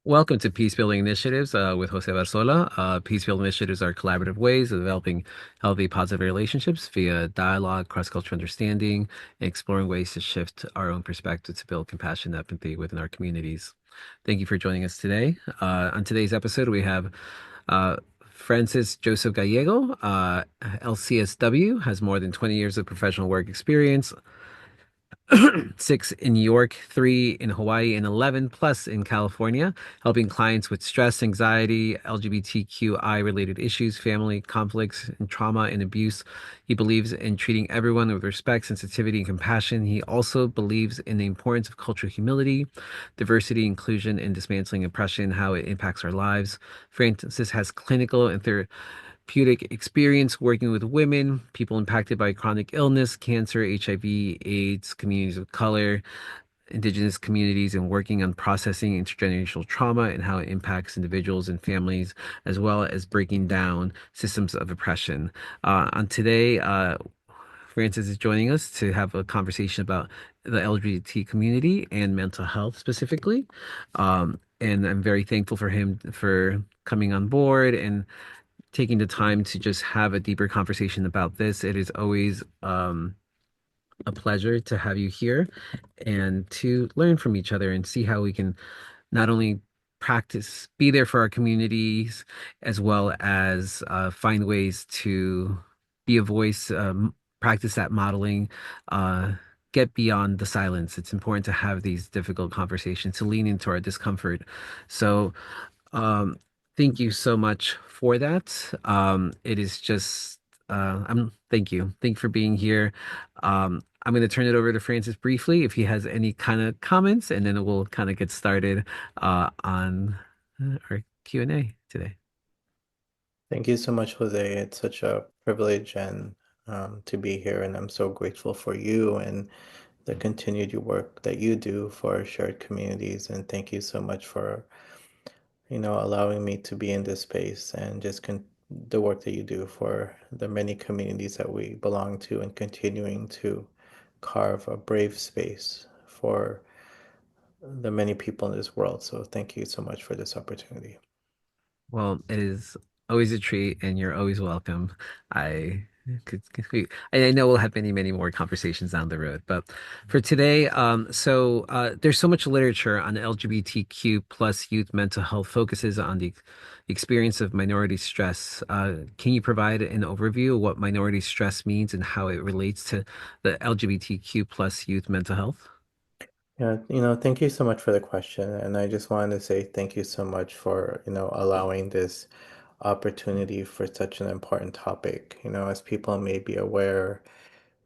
Welcome to Peacebuilding Initiatives with José Barzola. Peacebuilding Initiatives are collaborative ways of developing healthy, positive relationships via dialogue, cross-cultural understanding, and exploring ways to shift our own perspective to build compassion and empathy within our communities. Thank you for joining us today. On today's episode, we have uh, Francis Joseph Gallego, LCSW, has more than 20 years of professional work experience, 6 in New York, 3 in Hawaii, and 11 plus in California, helping clients with stress, anxiety, LGBTQI related issues, family conflicts, and trauma and abuse. He believes in treating everyone with respect, sensitivity, and compassion. He also believes in the importance of cultural humility, diversity, inclusion, and dismantling oppression, how it impacts our lives. Francis has clinical and therapeutic experience working with women, people impacted by chronic illness, cancer, HIV, AIDS, communities of color, indigenous communities, and working on processing intergenerational trauma and how it impacts individuals and families, as well as breaking down systems of oppression. On today, Francis is joining us to have a conversation about the LGBT community and mental health specifically. And I'm very thankful for him for coming on board and taking the time to just have a deeper conversation about this. It is always a pleasure to have you here and to learn from each other and see how we can not only practice, be there for our communities, as well as find ways to be a voice, practice that modeling, uh, get beyond the silence. It's important to have these difficult conversations, to lean into our discomfort. So, um, thank you so much for that. It is just, thank you. Thank you for being here. I'm going to turn it over to Francis briefly if he has any kind of comments, and then we'll kind of get started on our Q&A today. Thank you so much, Jose. It's such a privilege and to be here, and I'm so grateful for you and the continued work that you do for shared communities. And thank you so much for, allowing me to be in this space and just the work that you do for the many communities that we belong to and continuing to carve a brave space for the many people in this world. So thank you so much for this opportunity. Well, it is always a treat, and you're always welcome. I I know we'll have many, many more conversations down the road, but for today, there's so much literature on LGBTQ plus youth mental health focuses on the experience of minority stress. Can you provide an overview of what minority stress means and how it relates to the LGBTQ plus youth mental health? Yeah, thank you so much for the question. And I just wanted to say thank you so much for, allowing this opportunity for such an important topic. As people may be aware,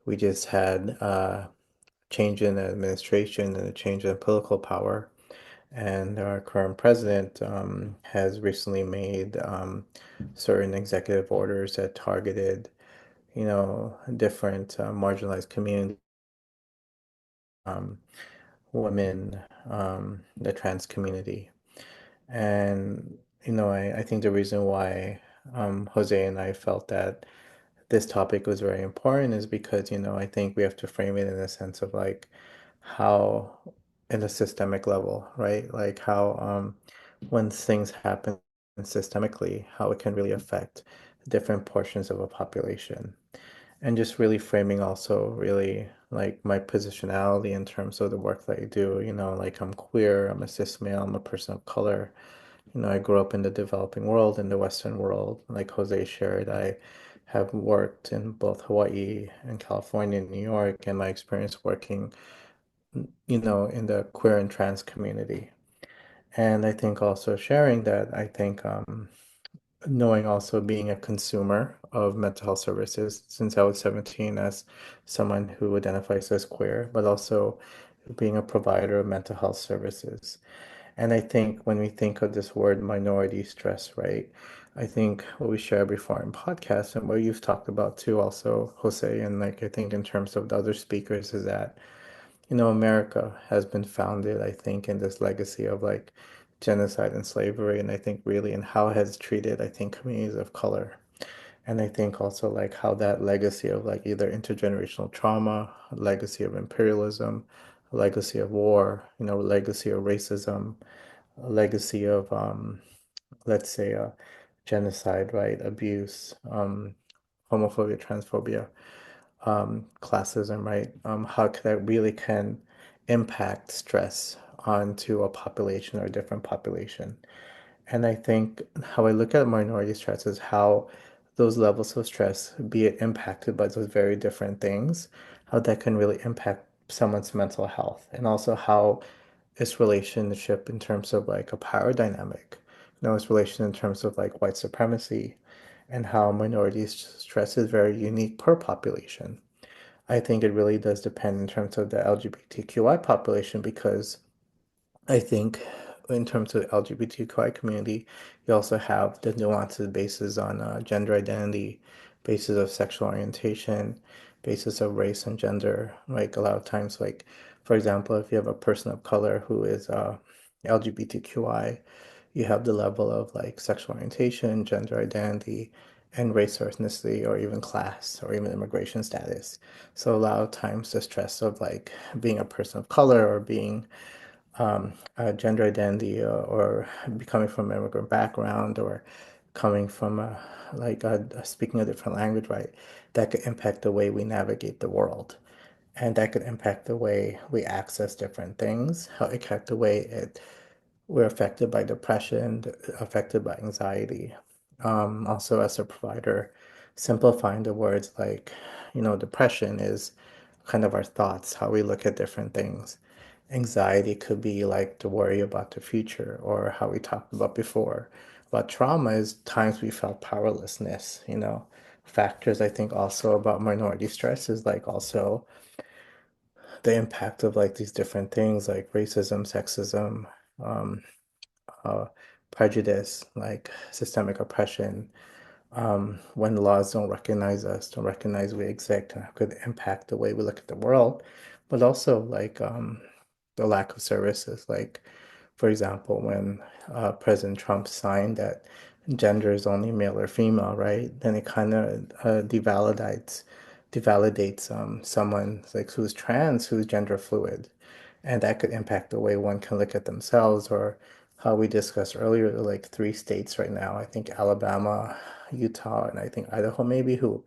we just had a change in administration and a change in political power. And our current president has recently made certain executive orders that targeted, different marginalized communities. Um, Women, the trans community. And, I think the reason why Jose and I felt that this topic was very important is because, I think we have to frame it in a sense of like how, in a systemic level, right? Like how when things happen systemically, how it can really affect different portions of a population and just really framing also really like my positionality in terms of the work that I do. Like I'm queer, I'm a cis male, I'm a person of color. I grew up in the developing world, in the Western world. Like Jose shared, I have worked in both Hawaii and California and New York, and my experience working, in the queer and trans community. And I think also sharing that, I think knowing also being a consumer of mental health services since I was 17 as someone who identifies as queer, but also being a provider of mental health services. And I think when we think of this word minority stress, right? I think what we shared before in podcasts and what you've talked about too, also, Jose, and like I think in terms of the other speakers, is that America has been founded, I think, in this legacy of like genocide and slavery, and I think really in how it has treated, I think, communities of color. And I think also like how that legacy of like either intergenerational trauma, legacy of imperialism, legacy of war, legacy of racism, a legacy of, let's say, genocide, right? Abuse, homophobia, transphobia, classism, right? How that really can impact stress onto a population or a different population. And I think how I look at minority stress is how those levels of stress, be it impacted by those very different things, how that can really impact someone's mental health, and also how its relationship in terms of like a power dynamic, its relation in terms of like white supremacy, and how minority stress is very unique per population. I think it really does depend in terms of the LGBTQI population because I think in terms of the LGBTQI community, you also have the nuances bases on gender identity, basis of sexual orientation, basis of race and gender. Like a lot of times, like for example, if you have a person of color who is LGBTQI, you have the level of like sexual orientation, gender identity, and race or ethnicity, or even class, or even immigration status. So a lot of times, the stress of like being a person of color or being gender identity or becoming from an immigrant background or coming from speaking a different language, right? That could impact the way we navigate the world. And that could impact the way we access different things, how it impact the way we're affected by depression, affected by anxiety. Also, as a provider, simplifying the words like, depression is kind of our thoughts, how we look at different things. Anxiety could be like to worry about the future, or how we talked about before. But trauma is times we felt powerlessness. Factors I think also about minority stress is like also the impact of like these different things like racism, sexism, um, uh, prejudice, like systemic oppression, when laws don't recognize us, don't recognize we exist, and how could impact the way we look at the world, but also like the lack of services. Like, for example, when President Trump signed that gender is only male or female, right? Then it kind of devalidates someone like who's trans, who's gender fluid, and that could impact the way one can look at themselves or how we discussed earlier, like three states right now, I think Alabama, Utah, and I think Idaho maybe, who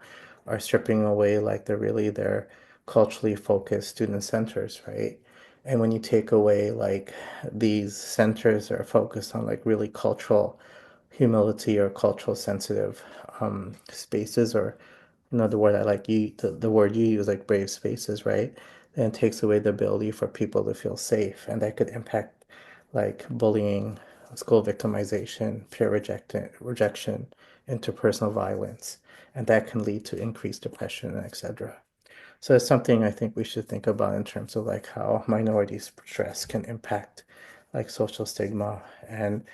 are stripping away like they're culturally focused student centers, right? And when you take away like these centers that are focused on like really cultural humility or cultural sensitive spaces, or the word I like you the word you use, like brave spaces, right? And it takes away the ability for people to feel safe, and that could impact like bullying, school victimization, rejection, interpersonal violence, and that can lead to increased depression, and etc. So it's something I think we should think about in terms of like how minority stress can impact like social stigma, and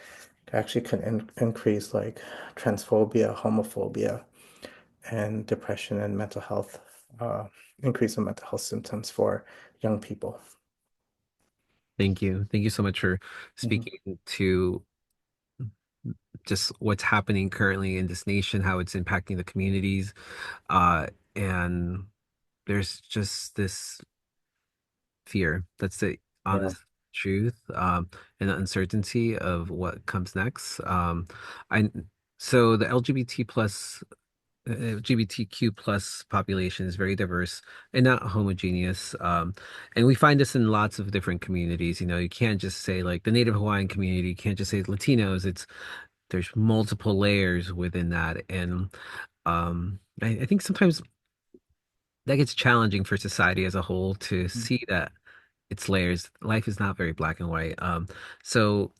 actually can increase like transphobia, homophobia, and depression and mental health, uh, increase in mental health symptoms for young people. Thank you. Thank you so much for Mhm. speaking to just what's happening currently in this nation, how it's impacting the communities. And there's just this fear. That's the Yeah. honest truth, and the uncertainty of what comes next. I so the LGBTQ plus population is very diverse and not homogeneous. And we find this in lots of different communities. You can't just say like the Native Hawaiian community, you can't just say Latinos. There's multiple layers within that. And I think sometimes that gets challenging for society as a whole to see that it's layers. Life is not very black and white. So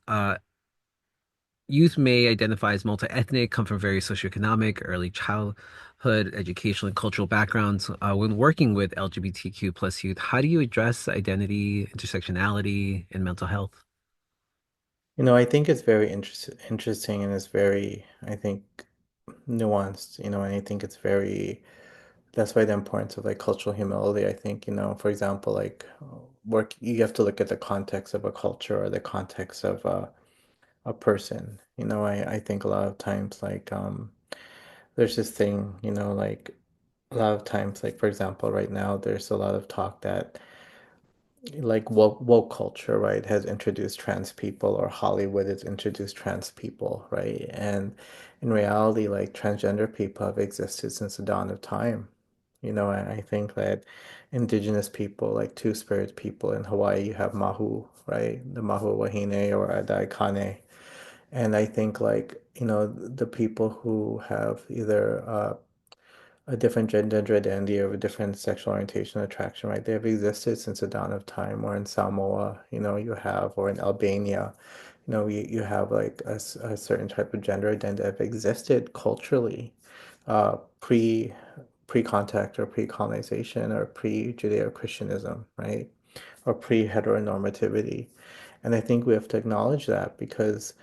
youth may identify as multi-ethnic, come from various socioeconomic, early childhood, educational, and cultural backgrounds. When working with LGBTQ plus youth, how do you address identity, intersectionality, and mental health? I think it's very interesting, and it's very, I think, nuanced, and I think it's very, that's why the importance of like cultural humility. I think, for example, like you have to look at the context of a culture or the context of a person. I think a lot of times like there's this thing, like a lot of times, like for example, right now there's a lot of talk that like woke culture, right, has introduced trans people, or Hollywood has introduced trans people, right? And in reality, like transgender people have existed since the dawn of time. I think that indigenous people, like two-spirit people in Hawaii, you have Mahu, right? The Mahu Wahine or Adai Kane. And I think like, the people who have either a different gender identity or a different sexual orientation attraction, right? They have existed since the dawn of time. Or in Samoa, you have, or in Albania, you have like a certain type of gender identity that have existed culturally, pre pre-contact or pre-colonization or pre-Judeo-Christianism, right? Or pre-heteronormativity. And I think we have to acknowledge that, because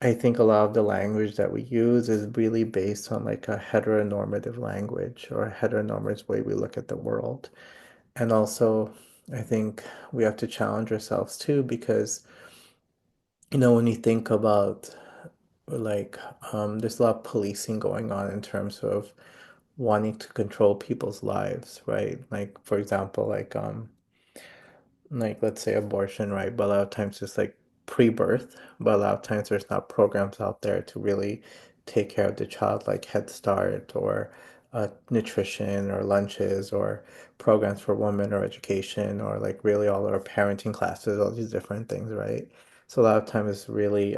I think a lot of the language that we use is really based on like a heteronormative language, or a heteronormative way we look at the world. And also, I think we have to challenge ourselves too, because, when you think about like, there's a lot of policing going on in terms of wanting to control people's lives, right? Like, for example, like let's say abortion, right? But a lot of times it's like pre-birth, but a lot of times there's not programs out there to really take care of the child, like Head Start, or nutrition, or lunches, or programs for women, or education, or like really all our parenting classes, all these different things, right? So a lot of times it's really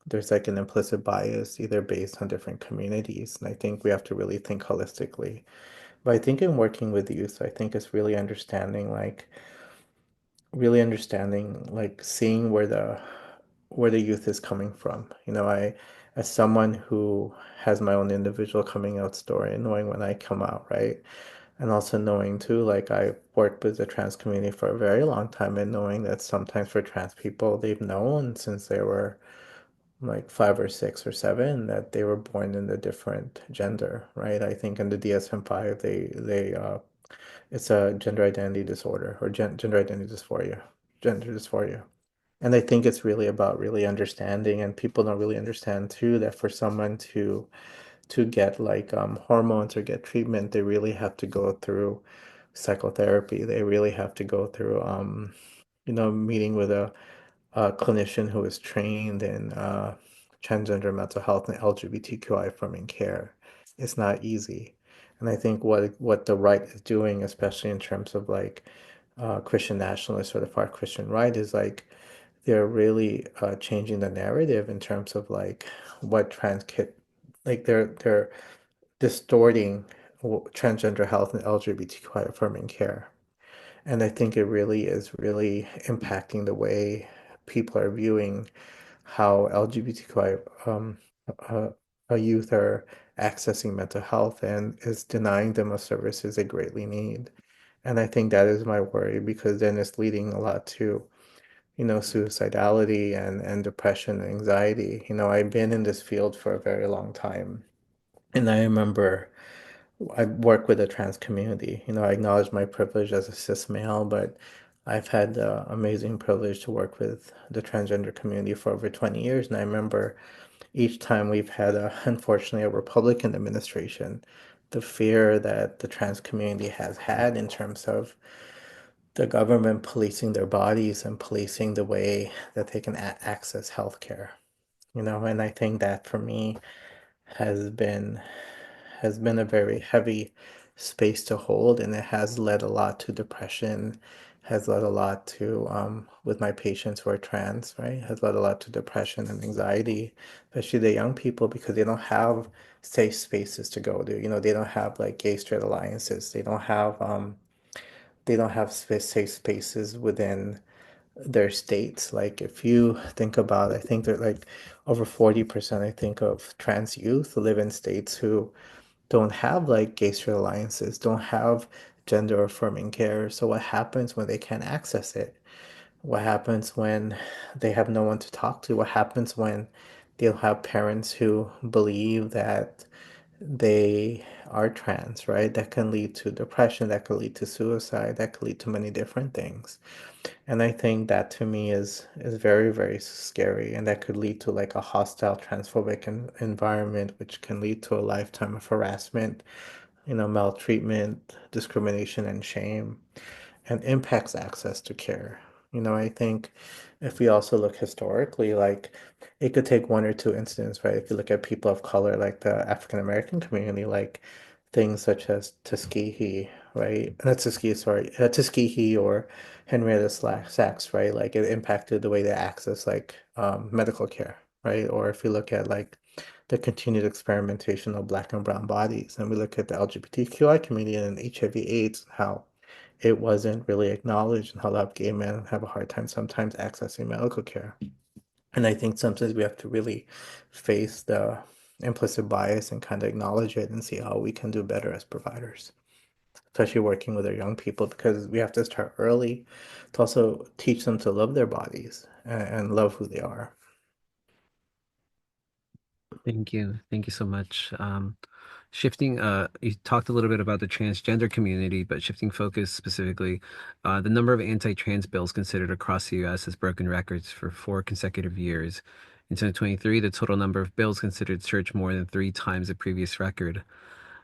there's like an implicit bias either based on different communities, and I think we have to really think holistically. But I think in working with youth, I think it's really understanding, like seeing where the youth is coming from. As someone who has my own individual coming out story, and knowing when I come out, right? And also knowing too, like I worked with the trans community for a very long time, and knowing that sometimes for trans people, they've known since they were like 5 or 6 or 7 that they were born in a different gender, right? I think in the DSM-5, they it's a gender identity disorder, or gender identity dysphoria, gender dysphoria. And I think it's really about really understanding, and people don't really understand too, that for someone to get like hormones or get treatment, they really have to go through psychotherapy. They really have to go through meeting with a clinician who is trained in transgender mental health and LGBTQI affirming care. It's not easy. And I think what the right is doing, especially in terms of like Christian nationalists or the far Christian right, is like they're really changing the narrative in terms of like what trans kid, like they're distorting transgender health and LGBTQI affirming care. And I think it really is really impacting the way people are viewing how LGBTQI uh, youth are accessing mental health, and is denying them of services they greatly need. And I think that is my worry, because then it's leading a lot to, suicidality and depression and anxiety. I've been in this field for a very long time, and I remember I work with the trans community. I acknowledge my privilege as a cis male, but I've had the amazing privilege to work with the transgender community for over 20 years. And I remember each time we've had, unfortunately, a Republican administration, the fear that the trans community has had in terms of the government policing their bodies and policing the way that they can access healthcare. And I think that for me has been has been a very heavy space to hold, and it has led a lot to depression, has led a lot to with my patients who are trans, right, has led a lot to depression and anxiety, especially the young people, because they don't have safe spaces to go to. They don't have like gay straight alliances. They don't have safe spaces within their states. Like if you think about, I think that like over 40%, I think, of trans youth live in states who don't have like gay straight alliances, don't have gender affirming care. So what happens when they can't access it? What happens when they have no one to talk to? What happens when they'll have parents who believe that they are trans, right? That can lead to depression, that could lead to suicide, that could lead to many different things. And I think that to me is very, very scary. And that could lead to like a hostile transphobic environment, which can lead to a lifetime of harassment, maltreatment, discrimination, and shame. and impacts access to care. I think if we also look historically, like it could take one or two incidents, right? If you look at people of color, like the African American community, like things such as Tuskegee, right? Not Tuskegee, sorry, Tuskegee or Henrietta Sacks, right? Like it impacted the way they access like medical care, right? Or if you look at like the continued experimentation of Black and brown bodies, and we look at the LGBTQI community and HIV/AIDS, how it wasn't really acknowledged and how a lot of gay men have a hard time sometimes accessing medical care. And I think sometimes we have to really face the implicit bias and kind of acknowledge it and see how we can do better as providers, especially working with our young people, because we have to start early to also teach them to love their bodies and love who they are. Thank you. Thank you so much. Shifting, you talked a little bit about the transgender community, but shifting focus specifically, the number of anti-trans bills considered across the U.S. has broken records for 4 consecutive years. In 2023, the total number of bills considered surged more than 3 times the previous record.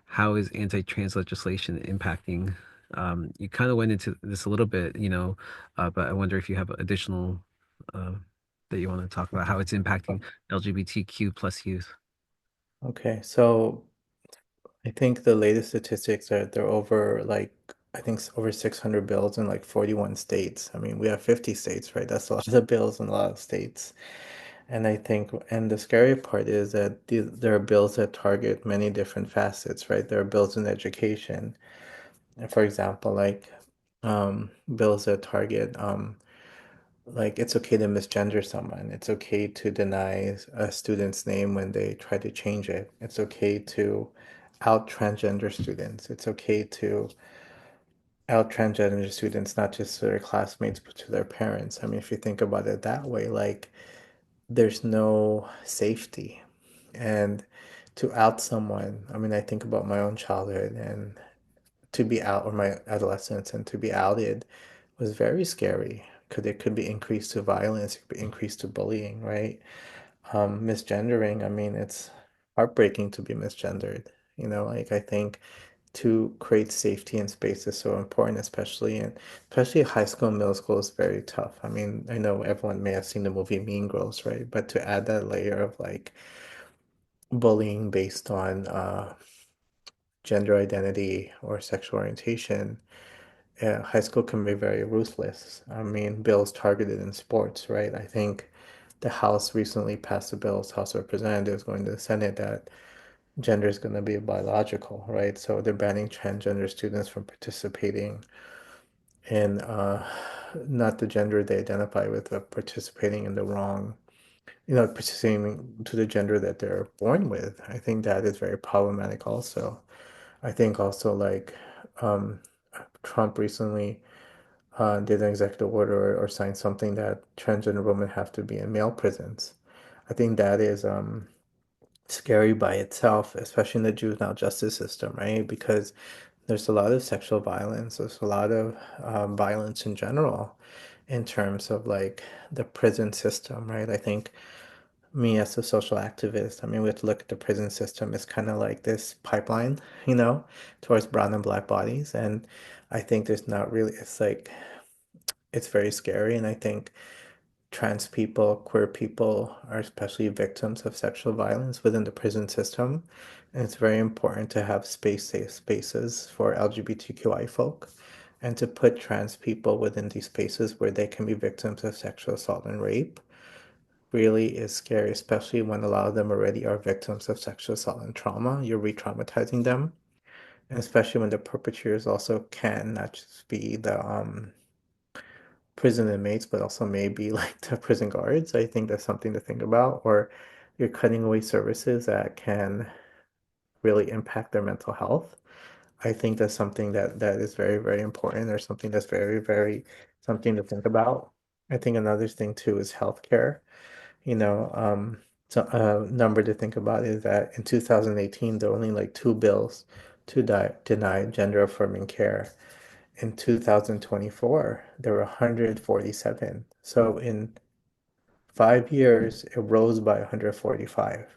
How is anti-trans legislation impacting? You kind of went into this a little bit, but I wonder if you have additional uh, that you want to talk about how it's impacting LGBTQ plus youth. Okay, so I think the latest statistics are they're over like I think over 600 bills in like 41 states. I mean, we have 50 states, right? That's a lot of bills in a lot of states. And I think, and the scary part is that there are bills that target many different facets, right? There are bills in education, and for example, like bills that target like it's okay to misgender someone. It's okay to deny a student's name when they try to change it. It's okay to out transgender students. It's okay to out transgender students, not just to their classmates, but to their parents. I mean, if you think about it that way, like there's no safety. And to out someone, I mean, I think about my own childhood and to be out, or my adolescence, and to be outed was very scary because it could be increased to violence, it could be increased to bullying, right? Misgendering, I mean, it's heartbreaking to be misgendered. Like I think to create safety and space is so important, especially high school and middle school is very tough. I mean, I know everyone may have seen the movie Mean Girls, right? But to add that layer of like bullying based on gender identity or sexual orientation, high school can be very ruthless. I mean, bills targeted in sports, right? I think the House recently passed a bill, House of Representatives going to the Senate, that gender is going to be biological, right? So they're banning transgender students from participating in not the gender they identify with, but participating in the wrong, participating to the gender that they're born with. I think that is very problematic also. I think also like um, Trump recently did an executive order or signed something that transgender women have to be in male prisons. I think that is scary by itself, especially in the juvenile justice system, right? Because there's a lot of sexual violence, there's a lot of violence in general in terms of like the prison system, right? I think me as a social activist, I mean, we have to look at the prison system as kind of like this pipeline, towards brown and black bodies. And I think there's not really, it's like, it's very scary. And I think trans people, queer people are especially victims of sexual violence within the prison system. And it's very important to have safe spaces for LGBTQI folk and to put trans people within these spaces where they can be victims of sexual assault and rape really is scary, especially when a lot of them already are victims of sexual assault and trauma. You're re-traumatizing them. And especially when the perpetrators also can not just be the prison inmates, but also maybe like the prison guards. I think that's something to think about. Or you're cutting away services that can really impact their mental health. I think that's something that is very, very important, or something that's very, very something to think about. I think another thing too is healthcare. You know, so a number to think about is that in 2018, there were only like two bills to deny gender affirming care. In 2024, there were 147. So in 5 years, it rose by 145.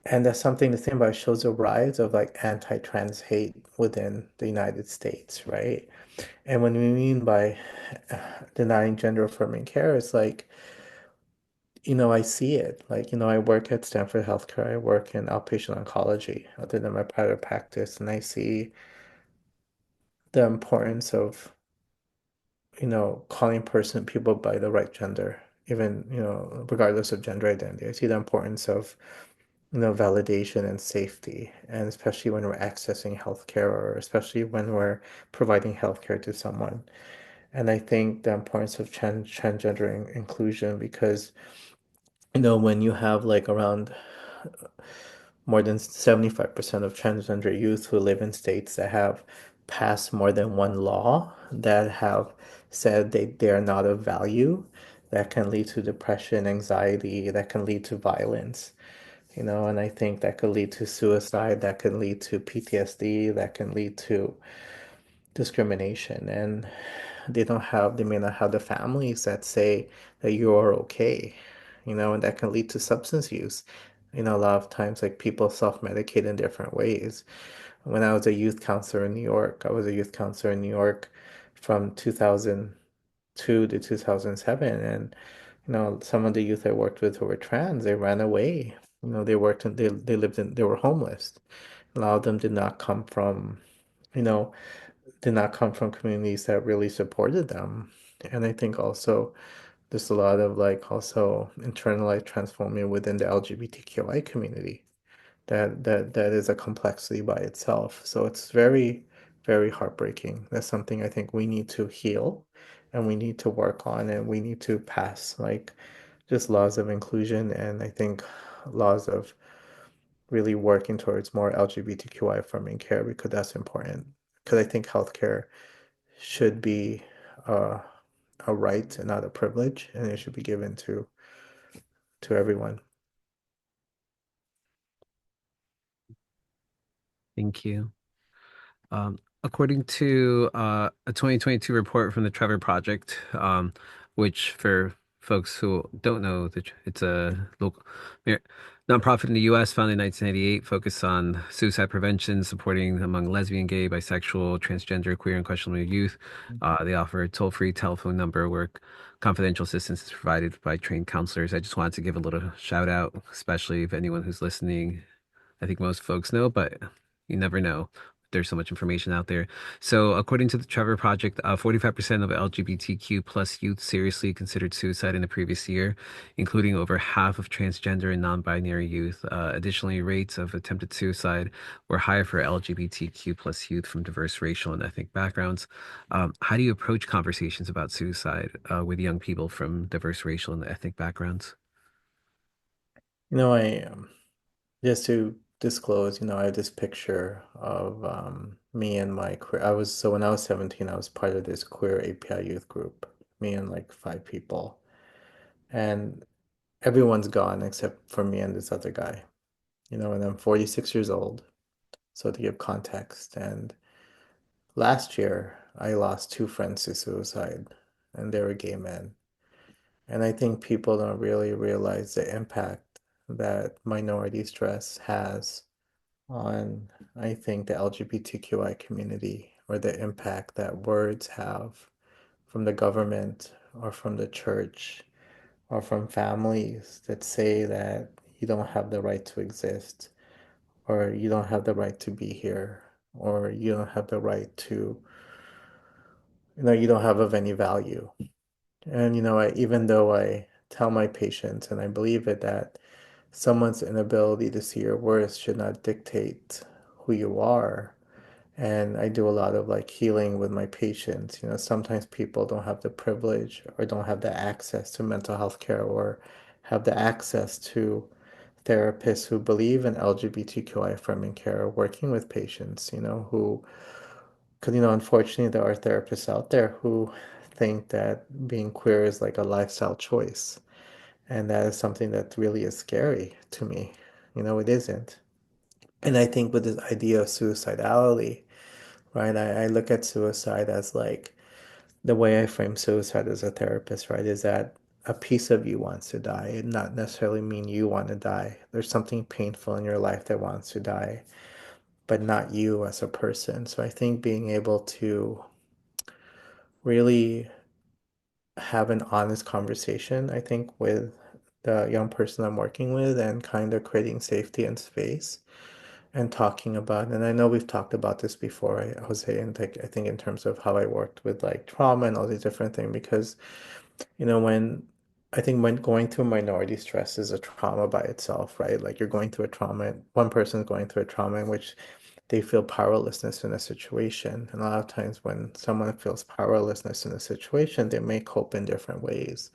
And that's something to think about. It shows a rise of like anti-trans hate within the United States, right? And when we mean by denying gender affirming care, it's like, I see it. Like, I work at Stanford Healthcare. I work in outpatient oncology other than my private practice, and I see the importance of, calling people by the right gender, even, regardless of gender identity. I see the importance of, validation and safety, and especially when we're accessing healthcare or especially when we're providing healthcare to someone. And I think the importance of transgender inclusion because, when you have like around more than 75% of transgender youth who live in states that have passed more than one law that have said they are not of value, that can lead to depression, anxiety, that can lead to violence, and I think that could lead to suicide, that can lead to PTSD, that can lead to discrimination. And they may not have the families that say that you are okay, and that can lead to substance use. A lot of times, like people self-medicate in different ways. When I was a youth counselor in New York, I was a youth counselor in New York from 2002 to 2007. And, some of the youth I worked with who were trans, they ran away. They lived they were homeless. A lot of them you know, did not come from communities that really supported them. And I think also there's a lot of like also internalized transphobia within the LGBTQI community that is a complexity by itself. So it's very, very heartbreaking. That's something I think we need to heal and we need to work on and we need to pass like just laws of inclusion and I think laws of really working towards more LGBTQI affirming care because that's important. Because I think healthcare should be uh, a right and not a privilege, and it should be given to everyone. Thank you. According to a 2022 report from the Trevor Project, which for folks who don't know, it's a local nonprofit in the U.S. founded in 1998, focused on suicide prevention, supporting among lesbian, gay, bisexual, transgender, queer, and questionable youth. They offer a toll-free telephone number where confidential assistance is provided by trained counselors. I just wanted to give a little shout out, especially if anyone who's listening. I think most folks know, but you never know. There's so much information out there. So, according to the Trevor Project, 45% of LGBTQ plus youth seriously considered suicide in the previous year, including over half of transgender and non-binary youth. Additionally, rates of attempted suicide were higher for LGBTQ plus youth from diverse racial and ethnic backgrounds. How do you approach conversations about suicide with young people from diverse racial and ethnic backgrounds? I just to disclose, I have this picture of me and my queer. When I was 17, I was part of this queer API youth group, me and like five people, and everyone's gone except for me and this other guy, and I'm 46 years old. So to give context, and last year I lost two friends to suicide, and they were gay men. And I think people don't really realize the impact that minority stress has on, I think, the LGBTQI community or the impact that words have from the government or from the church or from families that say that you don't have the right to exist or you don't have the right to be here or you don't have the right to, you don't have of any value. And even though I tell my patients and I believe it that someone's inability to see your worth should not dictate who you are. And I do a lot of like healing with my patients. Sometimes people don't have the privilege or don't have the access to mental health care or have the access to therapists who believe in LGBTQI affirming care, working with patients, because, unfortunately, there are therapists out there who think that being queer is like a lifestyle choice. And that is something that really is scary to me. It isn't. And I think with this idea of suicidality, right, I look at suicide as like the way I frame suicide as a therapist, right, is that a piece of you wants to die. It not necessarily mean you want to die. There's something painful in your life that wants to die, but not you as a person. So I think being able to really have an honest conversation, I think, with the young person I'm working with and kind of creating safety and space and talking about, and I know we've talked about this before, right, Jose, and like I think in terms of how I worked with like trauma and all these different things, because when I think when going through minority stress is a trauma by itself, right? Like you're going through a trauma, one person's going through a trauma in which they feel powerlessness in a situation. And a lot of times when someone feels powerlessness in a situation, they may cope in different ways.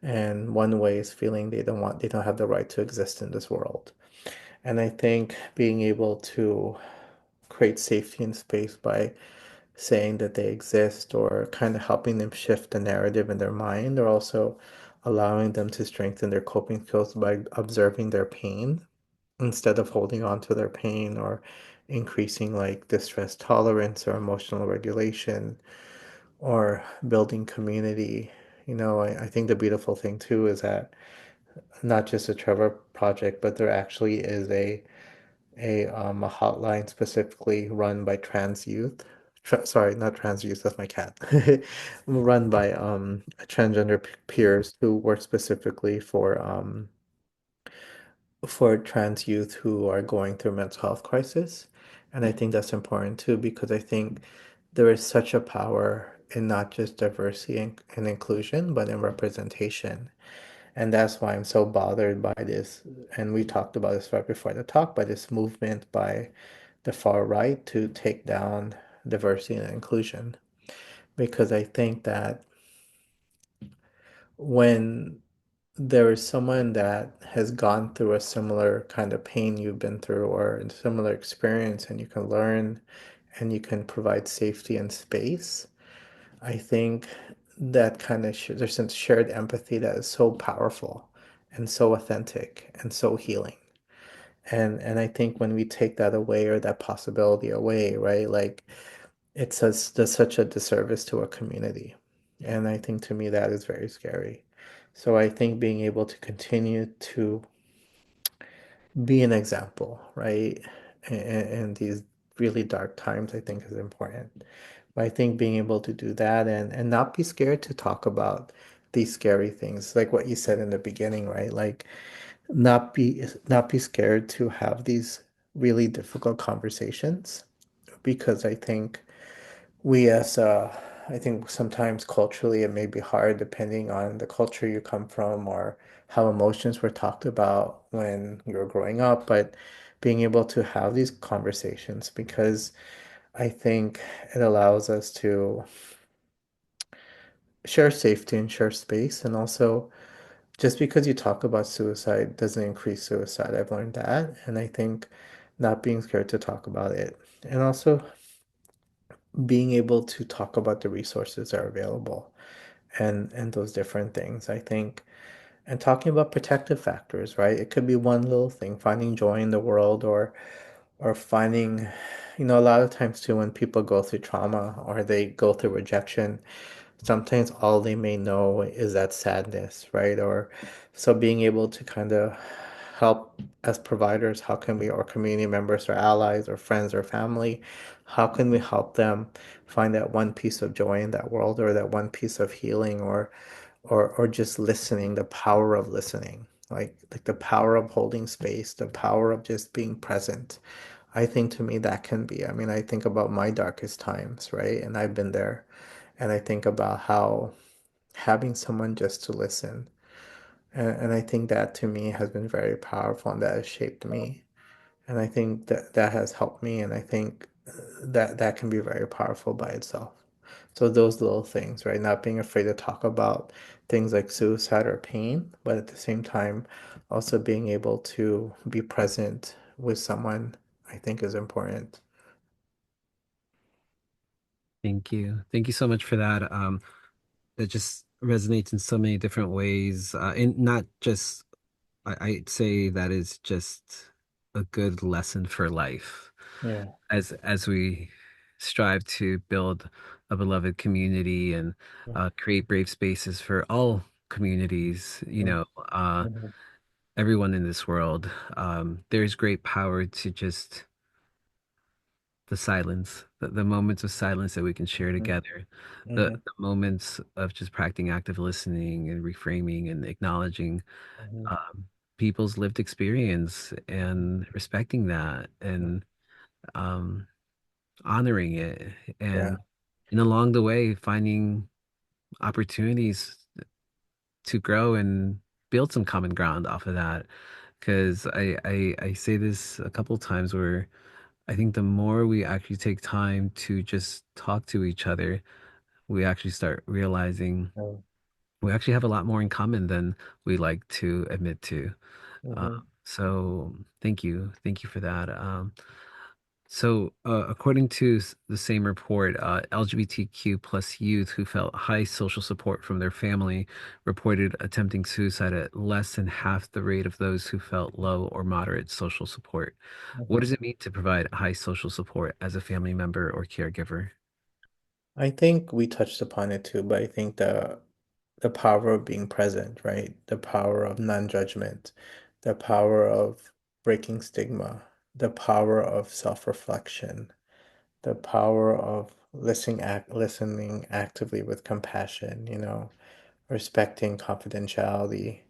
And one way is feeling they don't have the right to exist in this world. And I think being able to create safety and space by saying that they exist or kind of helping them shift the narrative in their mind, or also allowing them to strengthen their coping skills by observing their pain instead of holding on to their pain, or increasing like distress tolerance or emotional regulation or building community. I think the beautiful thing too is that not just a Trevor project, but there actually is a hotline specifically run by trans youth. Sorry, not trans youth, that's my cat. Run by transgender peers who work specifically for trans youth who are going through mental health crisis. And I think that's important too, because I think there is such a power in not just diversity and inclusion, but in representation. And that's why I'm so bothered by this. And we talked about this right before the talk, by this movement by the far right to take down diversity and inclusion. Because I think that when there is someone that has gone through a similar kind of pain you've been through or a similar experience, and you can learn and you can provide safety and space, I think that kind of there's some shared empathy that is so powerful and so authentic and so healing. And I think when we take that away, or that possibility away, right, like does such a disservice to a community. And I think to me that is very scary. So I think being able to continue to be an example, right, in these really dark times, I think is important. But I think being able to do that and not be scared to talk about these scary things, like what you said in the beginning, right? Like not be scared to have these really difficult conversations, because I think sometimes culturally it may be hard depending on the culture you come from or how emotions were talked about when you were growing up, but being able to have these conversations, because I think it allows us to share safety and share space. And also, just because you talk about suicide doesn't increase suicide. I've learned that. And I think not being scared to talk about it. And also being able to talk about the resources that are available and those different things. I think, and talking about protective factors, right? It could be one little thing, finding joy in the world, or finding, a lot of times too, when people go through trauma or they go through rejection, sometimes all they may know is that sadness, right? Or so being able to kind of help as providers, how can we, or community members or allies or friends or family, how can we help them find that one piece of joy in that world, or that one piece of healing, or just listening, the power of listening, like the power of holding space, the power of just being present. I think to me that can be, I mean, I think about my darkest times, right? And I've been there. And I think about how having someone just to listen. And I think that to me has been very powerful, and that has shaped me. And I think that has helped me. And I think that can be very powerful by itself. So those little things, right? Not being afraid to talk about things like suicide or pain, but at the same time, also being able to be present with someone, I think is important. Thank you. Thank you so much for that. That just resonates in so many different ways. And not just, I'd say that is just a good lesson for life Yeah. as we strive to build a beloved community and Yeah. create brave spaces for all communities, mhm, uh, mhm, everyone in this world. There's great power to just the silence, the moments of silence that we can share mhm, together, mhm, the moments of just practicing active listening and reframing and acknowledging mhm. um, people's lived experience and respecting that and um, honoring it. Yeah. And along the way, finding opportunities to grow and build some common ground off of that. Because I say this a couple times where I think the more we actually take time to just talk to each other, we actually start realizing Mm, we actually have a lot more in common than we like to admit to. Uh, mhm, so thank you. Thank you for that. According to the same report, LGBTQ plus youth who felt high social support from their family reported attempting suicide at less than half the rate of those who felt low or moderate social support. What mhm. does it mean to provide high social support as a family member or caregiver? I think we touched upon it too, but I think the power of being present, right? The power of non-judgment, the power of breaking stigma, the power of self-reflection, the power of listening actively with compassion, respecting confidentiality.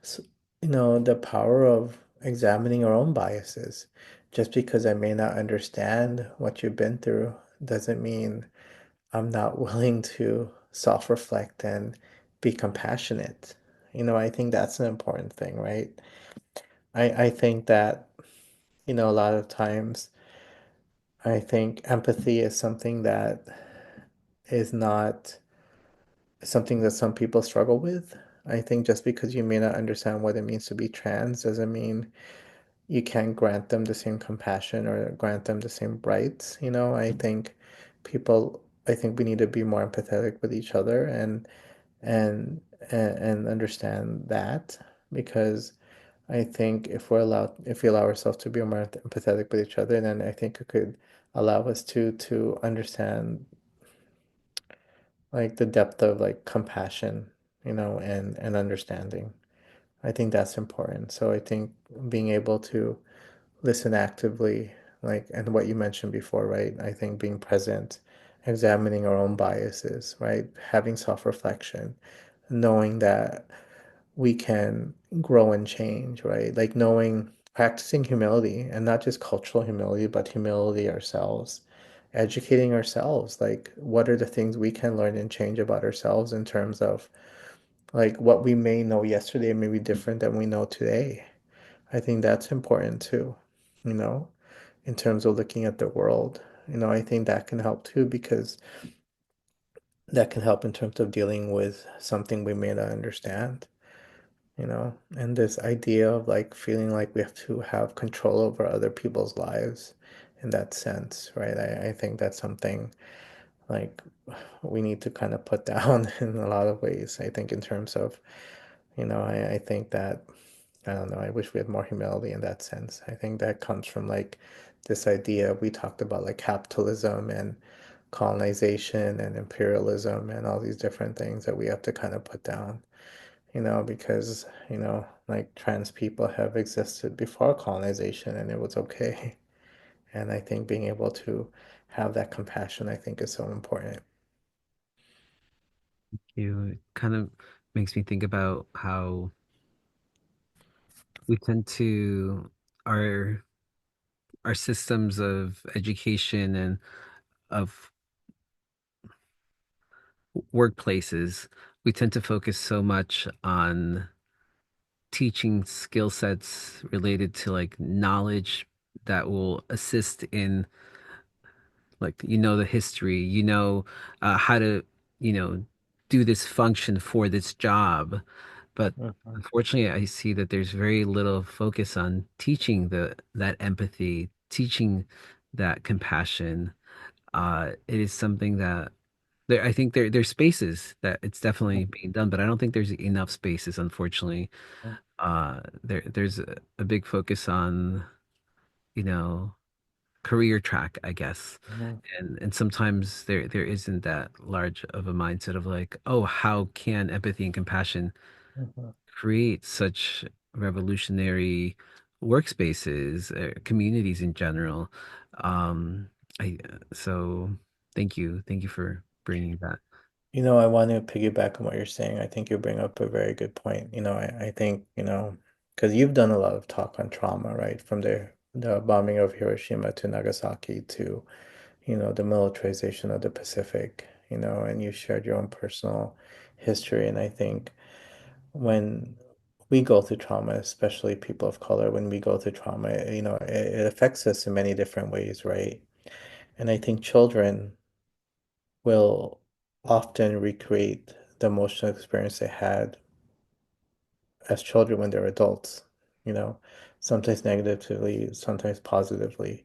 So, the power of examining our own biases. Just because I may not understand what you've been through doesn't mean I'm not willing to self-reflect and be compassionate. I think that's an important thing, right? I think that, a lot of times, I think empathy is something that is not something that some people struggle with. I think just because you may not understand what it means to be trans doesn't mean you can't grant them the same compassion or grant them the same rights. I think we need to be more empathetic with each other and and understand that because I think if we allow ourselves to be more empathetic with each other, then I think it could allow us to understand like the depth of like compassion, and understanding. I think that's important. So I think being able to listen actively, like, and what you mentioned before, right? I think being present, examining our own biases, right? Having self-reflection, knowing that we can grow and change, right? Like knowing, practicing humility and not just cultural humility, but humility ourselves, educating ourselves. Like, what are the things we can learn and change about ourselves in terms of like what we may know yesterday may be different than we know today. I think that's important too, you know, in terms of looking at the world. I think that can help too because that can help in terms of dealing with something we may not understand, and this idea of like feeling like we have to have control over other people's lives in that sense, right? I think that's something like we need to kind of put down in a lot of ways. I think in terms of, I think that I don't know. I wish we had more humility in that sense. I think that comes from like this idea we talked about, like capitalism and colonization and imperialism and all these different things that we have to kind of put down, because, like trans people have existed before colonization and it was okay. And I think being able to have that compassion, I think, is so important. It kind of makes me think about how we tend to our our systems of education and of workplaces, we tend to focus so much on teaching skill sets related to like knowledge that will assist in like the history, how to you know do this function for this job. But Mhm, unfortunately, I see that there's very little focus on teaching that empathy, teaching that compassion. It is something that I think there's spaces that it's definitely being done, but I don't think there's enough spaces, unfortunately. There's a big focus on, you know, career track, I guess. Mhm, And sometimes there isn't that large of a mindset of like, oh, how can empathy and compassion mhm. create such revolutionary workspaces, communities in general. I so thank you for bringing that. I want to piggyback on what you're saying. I think you bring up a very good point. I think, because you've done a lot of talk on trauma, right? From the bombing of Hiroshima to Nagasaki to, the militarization of the Pacific, and you shared your own personal history. And I think when we go through trauma, especially people of color, when we go through trauma, it affects us in many different ways, right? And I think children will often recreate the emotional experience they had as children when they're adults, you know, sometimes negatively, sometimes positively.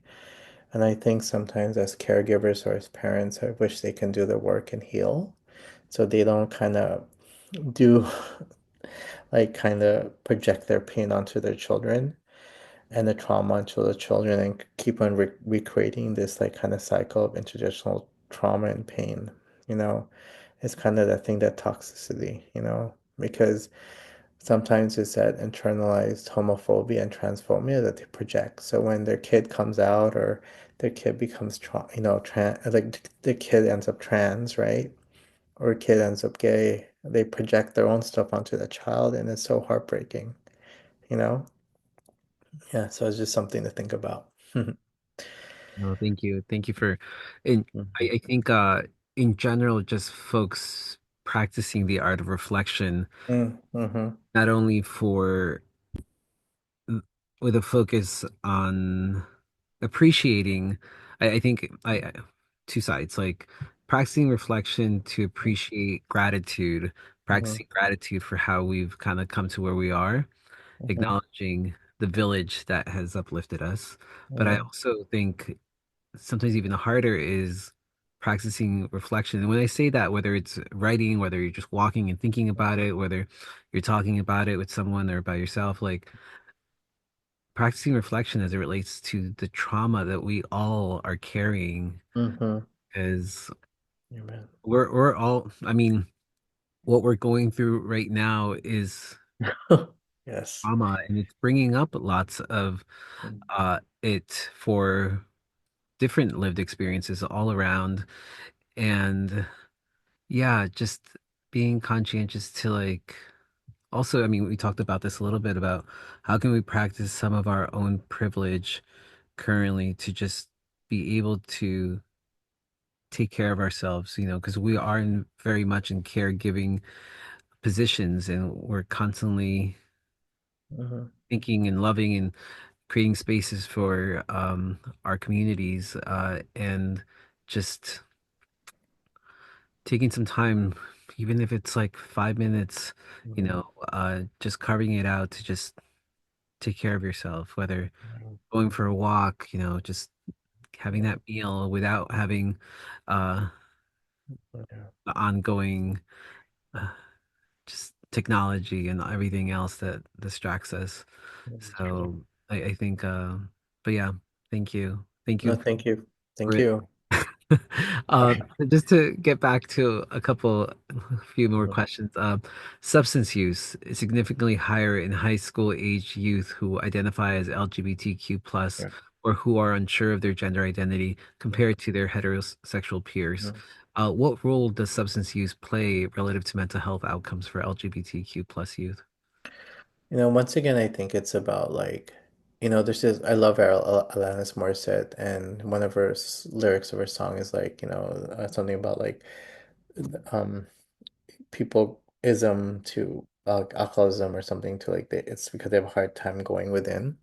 And I think sometimes as caregivers or as parents, I wish they can do the work and heal so they don't kind of do like kind of project their pain onto their children and the trauma onto the children and keep on recreating this like kind of cycle of intergenerational trauma and pain, you know. It's kind of that thing, that toxicity, because sometimes it's that internalized homophobia and transphobia that they project. So when their kid comes out or their kid becomes, like the kid ends up trans, right? Or a kid ends up gay, they project their own stuff onto the child, and it's so heartbreaking, you know? Yeah, so it's just something to think about. No, thank you for, and I think in general, just folks practicing the art of reflection, Mm-hmm. not only for with a focus on appreciating. I think two sides, like practicing reflection to appreciate gratitude, Mm-hmm. practicing gratitude for how we've kind of come to where we are, Mm-hmm. acknowledging the village that has uplifted us. But I Mm-hmm. also think sometimes even harder is practicing reflection. And when I say that, whether it's writing, whether you're just walking and thinking about it, whether you're talking about it with someone or by yourself, like practicing reflection as it relates to the trauma that we all are carrying, Mm-hmm. because Amen. we're all, I mean, what we're going through right now is Yes. trauma, and it's bringing up lots of it for different lived experiences all around. And yeah, just being conscientious to like, also, I mean, we talked about this a little bit about how can we practice some of our own privilege currently to just be able to take care of ourselves, because we are very much in caregiving positions, and we're constantly Mm-hmm. thinking and loving and creating spaces for our communities, and just taking some time, even if it's like 5 minutes, Mm-hmm. just carving it out to just take care of yourself, whether Mm-hmm. going for a walk, just having that meal without having uh Yeah. the ongoing uh, just technology and everything else that distracts us. That's true. So I think, but yeah, thank you. Thank No, you thank you. for Thank it. you. Uh, Bye. just to get back to a few more Mhm. questions. Substance use is significantly higher in high school age youth who identify as LGBTQ plus Yeah. or who are unsure of their gender identity compared to their heterosexual peers. Mhm. What role does substance use play relative to mental health outcomes for LGBTQ plus youth? Once again, I think it's about like, there's this, I love Alanis Morissette, and one of her lyrics of her song is like, something about like, um, people ism to alcoholism or something to like, it's because they have a hard time going within.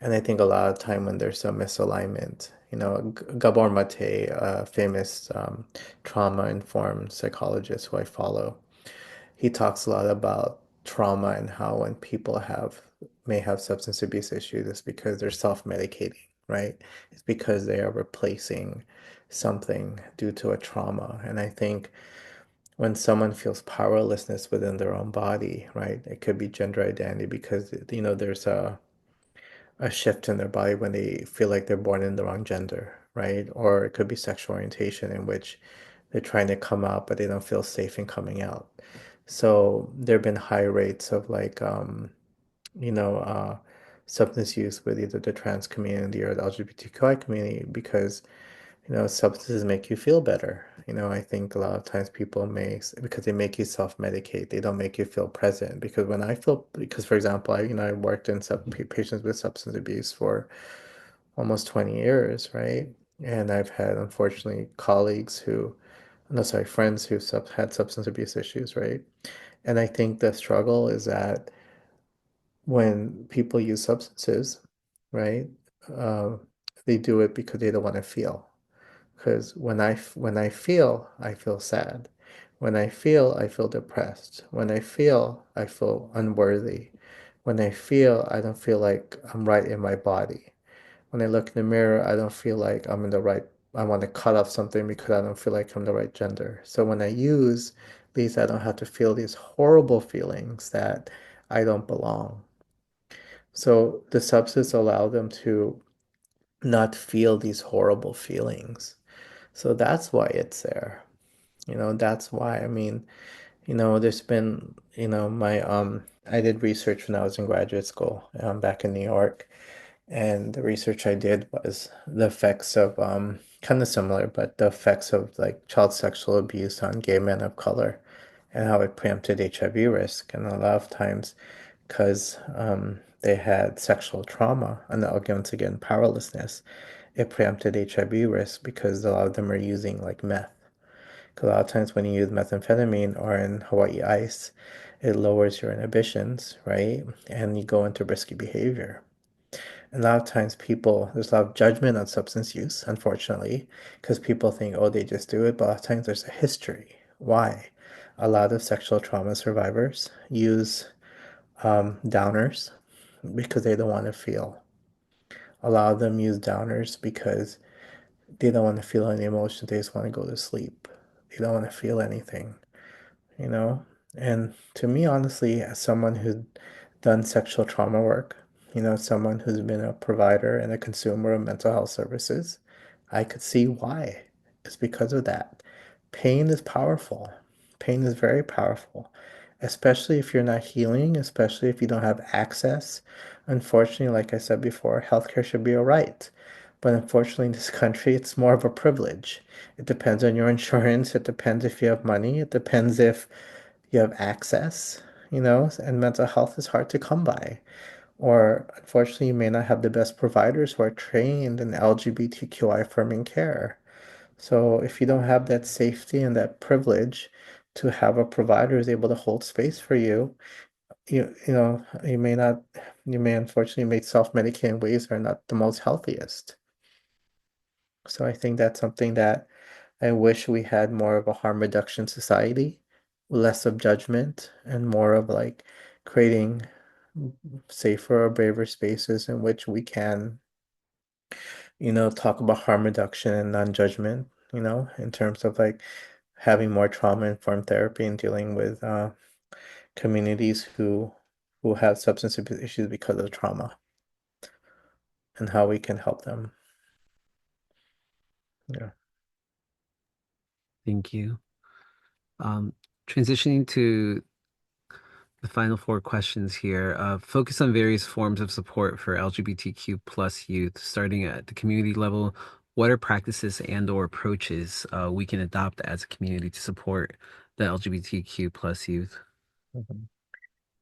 And I think a lot of time when there's a misalignment, Gabor Mate, a famous trauma-informed psychologist who I follow, he talks a lot about trauma and how when people may have substance abuse issues, it's because they're self-medicating, right? It's because they are replacing something due to a trauma. And I think when someone feels powerlessness within their own body, right? It could be gender identity because there's a shift in their body when they feel like they're born in the wrong gender, right? Or it could be sexual orientation in which they're trying to come out, but they don't feel safe in coming out. So there have been high rates of like, you know, substance use with either the trans community or the LGBTQI community because, you know, substances make you feel better. You know, I think a lot of times people may, because they make you self-medicate, they don't make you feel present. Because when I feel, because for example, I worked in sub patients with substance abuse for almost 20 years, right? And I've had, unfortunately, colleagues who, no, sorry, friends who had substance abuse issues, right? And I think the struggle is that when people use substances, right, uh, they do it because they don't want to feel. Because I feel sad. When I feel depressed. When I feel unworthy. When I don't feel like I'm right in my body. When I look in the mirror, I don't feel like I'm in the right, I want to cut off something because I don't feel like I'm the right gender. So when I use these, I don't have to feel these horrible feelings that I don't belong. So the substance allow them to not feel these horrible feelings. So that's why it's there. You know, that's why, I mean, you know, there's been, you know, I did research when I was in graduate school, back in New York, and the research I did was the effects of, kind of similar, but the effects of like child sexual abuse on gay men of color and how it preempted HIV risk. And a lot of times, because they had sexual trauma and once again powerlessness, it preempted HIV risk because a lot of them are using like meth. Because a lot of times when you use methamphetamine or in Hawaii ice, it lowers your inhibitions, right? And you go into risky behavior. And a lot of times there's a lot of judgment on substance use, unfortunately, because people think, oh, they just do it. But a lot of times there's a history. Why? A lot of sexual trauma survivors use downers because they don't want to feel. A lot of them use downers because they don't want to feel any emotion. They just want to go to sleep. They don't want to feel anything, you know? And to me, honestly, as someone who's done sexual trauma work, you know, someone who's been a provider and a consumer of mental health services, I could see why. It's because of that. Pain is powerful. Pain is very powerful, especially if you're not healing, especially if you don't have access. Unfortunately, like I said before, healthcare should be a right. But unfortunately, in this country, it's more of a privilege. It depends on your insurance. It depends if you have money. It depends if you have access, you know, and mental health is hard to come by. Or unfortunately, you may not have the best providers who are trained in LGBTQI affirming care. So if you don't have that safety and that privilege to have a provider who's able to hold space for you, you know, you may unfortunately make self-medicate in ways that are not the most healthiest. So I think that's something that I wish we had more of a harm reduction society, less of judgment, and more of like creating safer or braver spaces in which we can, you know, talk about harm reduction and non-judgment, you know, in terms of like having more trauma-informed therapy and dealing with communities who have substance abuse issues because of trauma and how we can help them. Yeah. Thank you. Um, Transitioning to the final four questions here. Focus on various forms of support for LGBTQ plus youth, starting at the community level. What are practices and or approaches we can adopt as a community to support the LGBTQ plus youth? Mhm.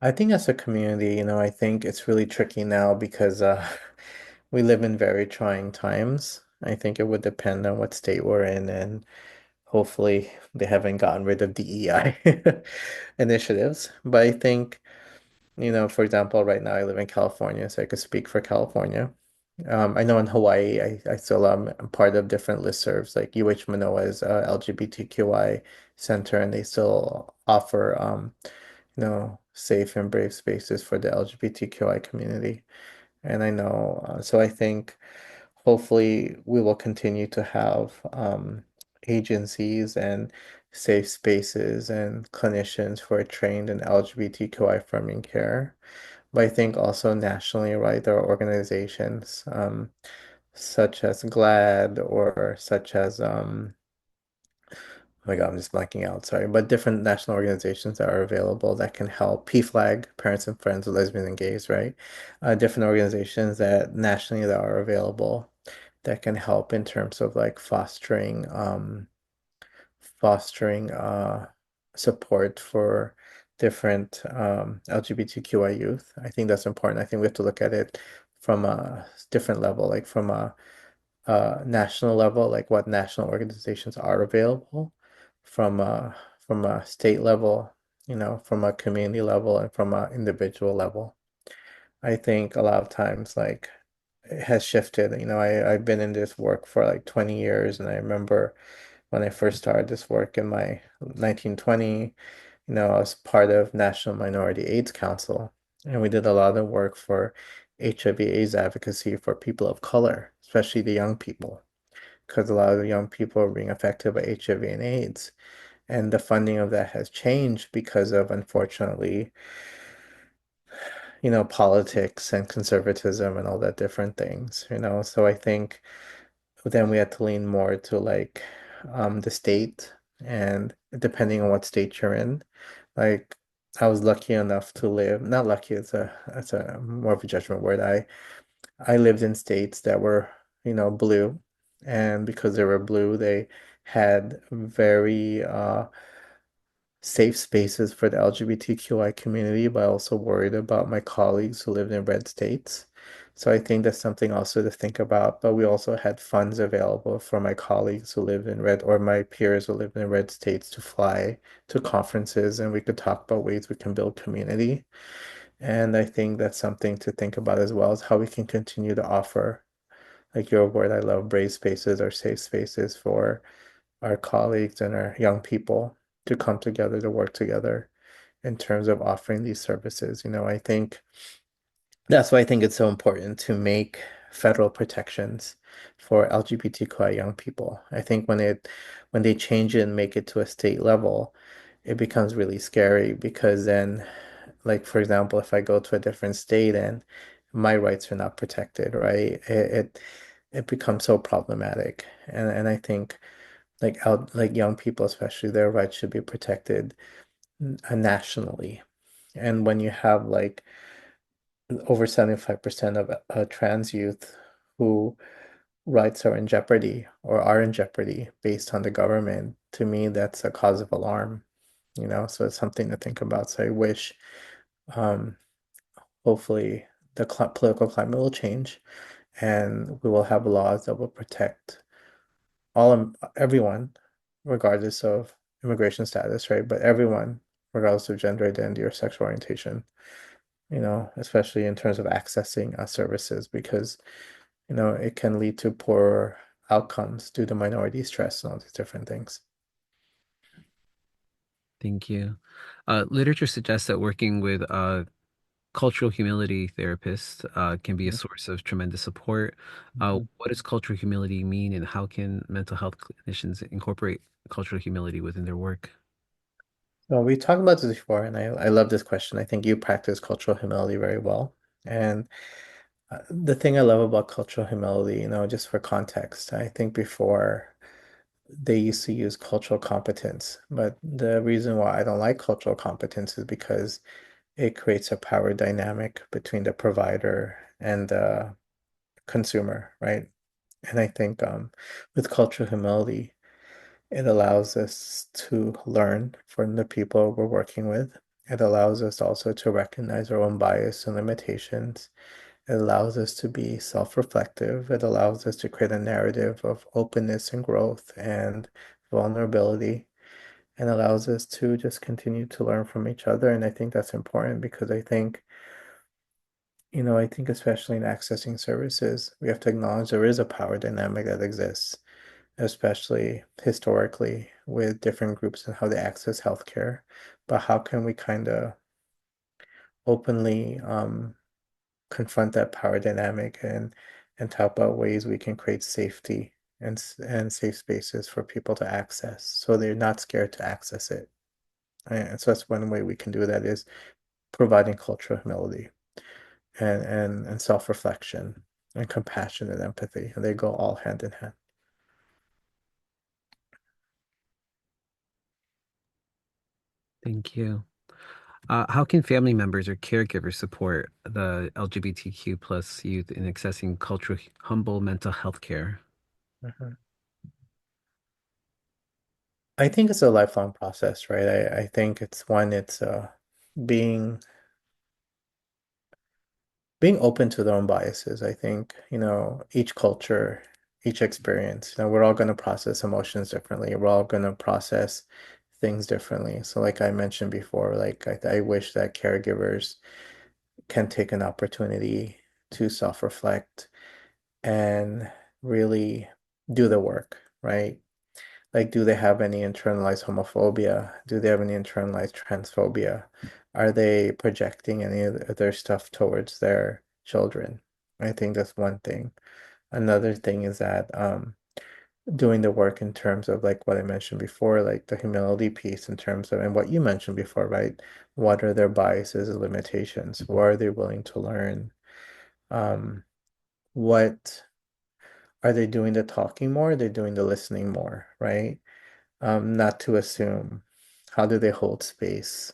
I think as a community, you know, I think it's really tricky now because we live in very trying times. I think it would depend on what state we're in, and hopefully they haven't gotten rid of DEI initiatives. But I think, you know, for example, right now I live in California, so I could speak for California. I know in Hawaii, I still am part of different listservs, like UH Manoa's LGBTQI Center, and they still offer you know, safe and brave spaces for the LGBTQI community. And I know, so I think hopefully we will continue to have agencies and safe spaces and clinicians who are trained in LGBTQI affirming care. But I think also nationally, right, there are organizations such as GLAD or such as oh my God, I'm just blanking out, sorry, but different national organizations that are available that can help. PFLAG, Parents and Friends of Lesbians and Gays, right? Different organizations that nationally that are available that can help in terms of like fostering support for different LGBTQI youth. I think that's important. I think we have to look at it from a different level, like from a national level, like what national organizations are available, from a state level, from a community level, and from a individual level. I think a lot of times, like, it has shifted. I've been in this work for like 20 years, and I remember when I first started this work in my 1920, I was part of National Minority AIDS Council, and we did a lot of work for HIV/AIDS advocacy for people of color, especially the young people, because a lot of the young people are being affected by HIV and AIDS. And the funding of that has changed because of, unfortunately, politics and conservatism and all that different things. So I think then we had to lean more to like the state, and depending on what state you're in, like I was lucky enough to live, not lucky, it's a more of a judgment word. I lived in states that were, blue, and because they were blue, they had very safe spaces for the LGBTQI community, but I also worried about my colleagues who lived in red states. So I think that's something also to think about. But we also had funds available for my colleagues who lived in red, or my peers who lived in red states, to fly to conferences, and we could talk about ways we can build community. And I think that's something to think about as well, is how we can continue to offer, like your word I love, brave spaces or safe spaces for our colleagues and our young people to come together to work together in terms of offering these services. I think that's why I think it's so important to make federal protections for LGBTQI young people. I think when they change it and make it to a state level, it becomes really scary, because then, like, for example, if I go to a different state and my rights are not protected, right? It becomes so problematic. And I think like young people especially, their rights should be protected nationally. And when you have like over 75% of trans youth who rights are in jeopardy or are in jeopardy based on the government, to me, that's a cause of alarm. So it's something to think about. So I wish, um, hopefully, the political climate will change, and we will have laws that will protect everyone, regardless of immigration status, right? But everyone, regardless of gender identity or sexual orientation, especially in terms of accessing services, because, it can lead to poor outcomes due to minority stress and all these different things. Thank you. Literature suggests that working with cultural humility therapists can be a Mhm. source of tremendous support. Mhm. What does cultural humility mean, and how can mental health clinicians incorporate cultural humility within their work? Well, we talked about this before, and I love this question. I think you practice cultural humility very well. And the thing I love about cultural humility, just for context, I think before they used to use cultural competence, but the reason why I don't like cultural competence is because it creates a power dynamic between the provider and the consumer, right? And I think with cultural humility, it allows us to learn from the people we're working with. It allows us also to recognize our own bias and limitations. It allows us to be self-reflective. It allows us to create a narrative of openness and growth and vulnerability, and allows us to just continue to learn from each other. And I think that's important, because I think especially in accessing services, we have to acknowledge there is a power dynamic that exists, especially historically with different groups and how they access healthcare. But how can we kind of openly confront that power dynamic, and talk about ways we can create safety and safe spaces for people to access, so they're not scared to access it. And so that's one way we can do that, is providing cultural humility. and self-reflection and compassion and empathy. And they go all hand in hand. Thank you. How can family members or caregivers support the LGBTQ plus youth in accessing culturally humble mental health care? Mhm. I think it's a lifelong process, right? I think it's one, it's being being open to their own biases. I think, each culture, each experience, we're all going to process emotions differently. We're all going to process things differently. So like I mentioned before, like I wish that caregivers can take an opportunity to self-reflect and really do the work, right? Like, do they have any internalized homophobia? Do they have any internalized transphobia? Are they projecting any of their stuff towards their children? I think that's one thing. Another thing is that doing the work in terms of like what I mentioned before, like the humility piece in terms of, and what you mentioned before, right? What are their biases and limitations? What are they willing to learn? Um, what are they doing the talking more? They're doing the listening more, right? Not to assume. How do they hold space?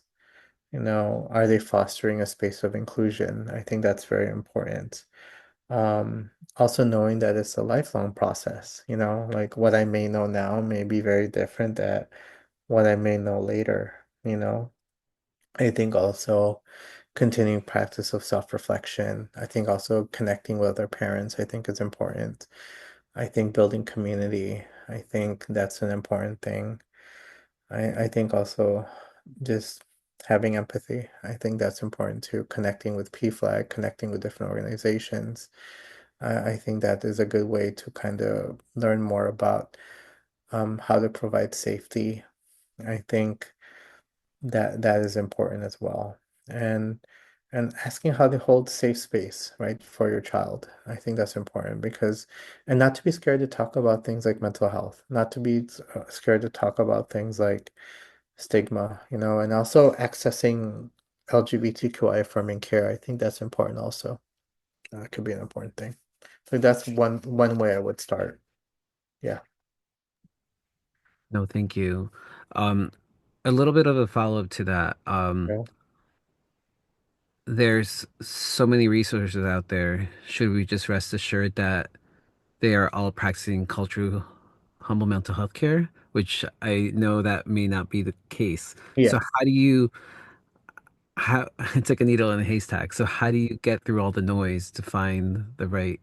Are they fostering a space of inclusion? I think that's very important. Also knowing that it's a lifelong process, like what I may know now may be very different than what I may know later. I think also continuing practice of self-reflection. I think also connecting with their parents, I think is important. I think building community, I think that's an important thing. I think also just having empathy. I think that's important too. Connecting with PFLAG, connecting with different organizations. I think that is a good way to kind of learn more about how to provide safety. I think that is important as well. And and asking how to hold safe space, right, for your child. I think that's important because, and not to be scared to talk about things like mental health, not to be scared to talk about things like stigma, and also accessing LGBTQI affirming care. I think that's important also. That could be an important thing. So that's one way I would start. Yeah. No, thank you. Um, a little bit of a follow-up to that. Yeah. There's so many resources out there. Should we just rest assured that they are all practicing cultural humble mental health care? Which I know that may not be the case. So Yeah. how it's like a needle in a haystack. So how do you get through all the noise to find the right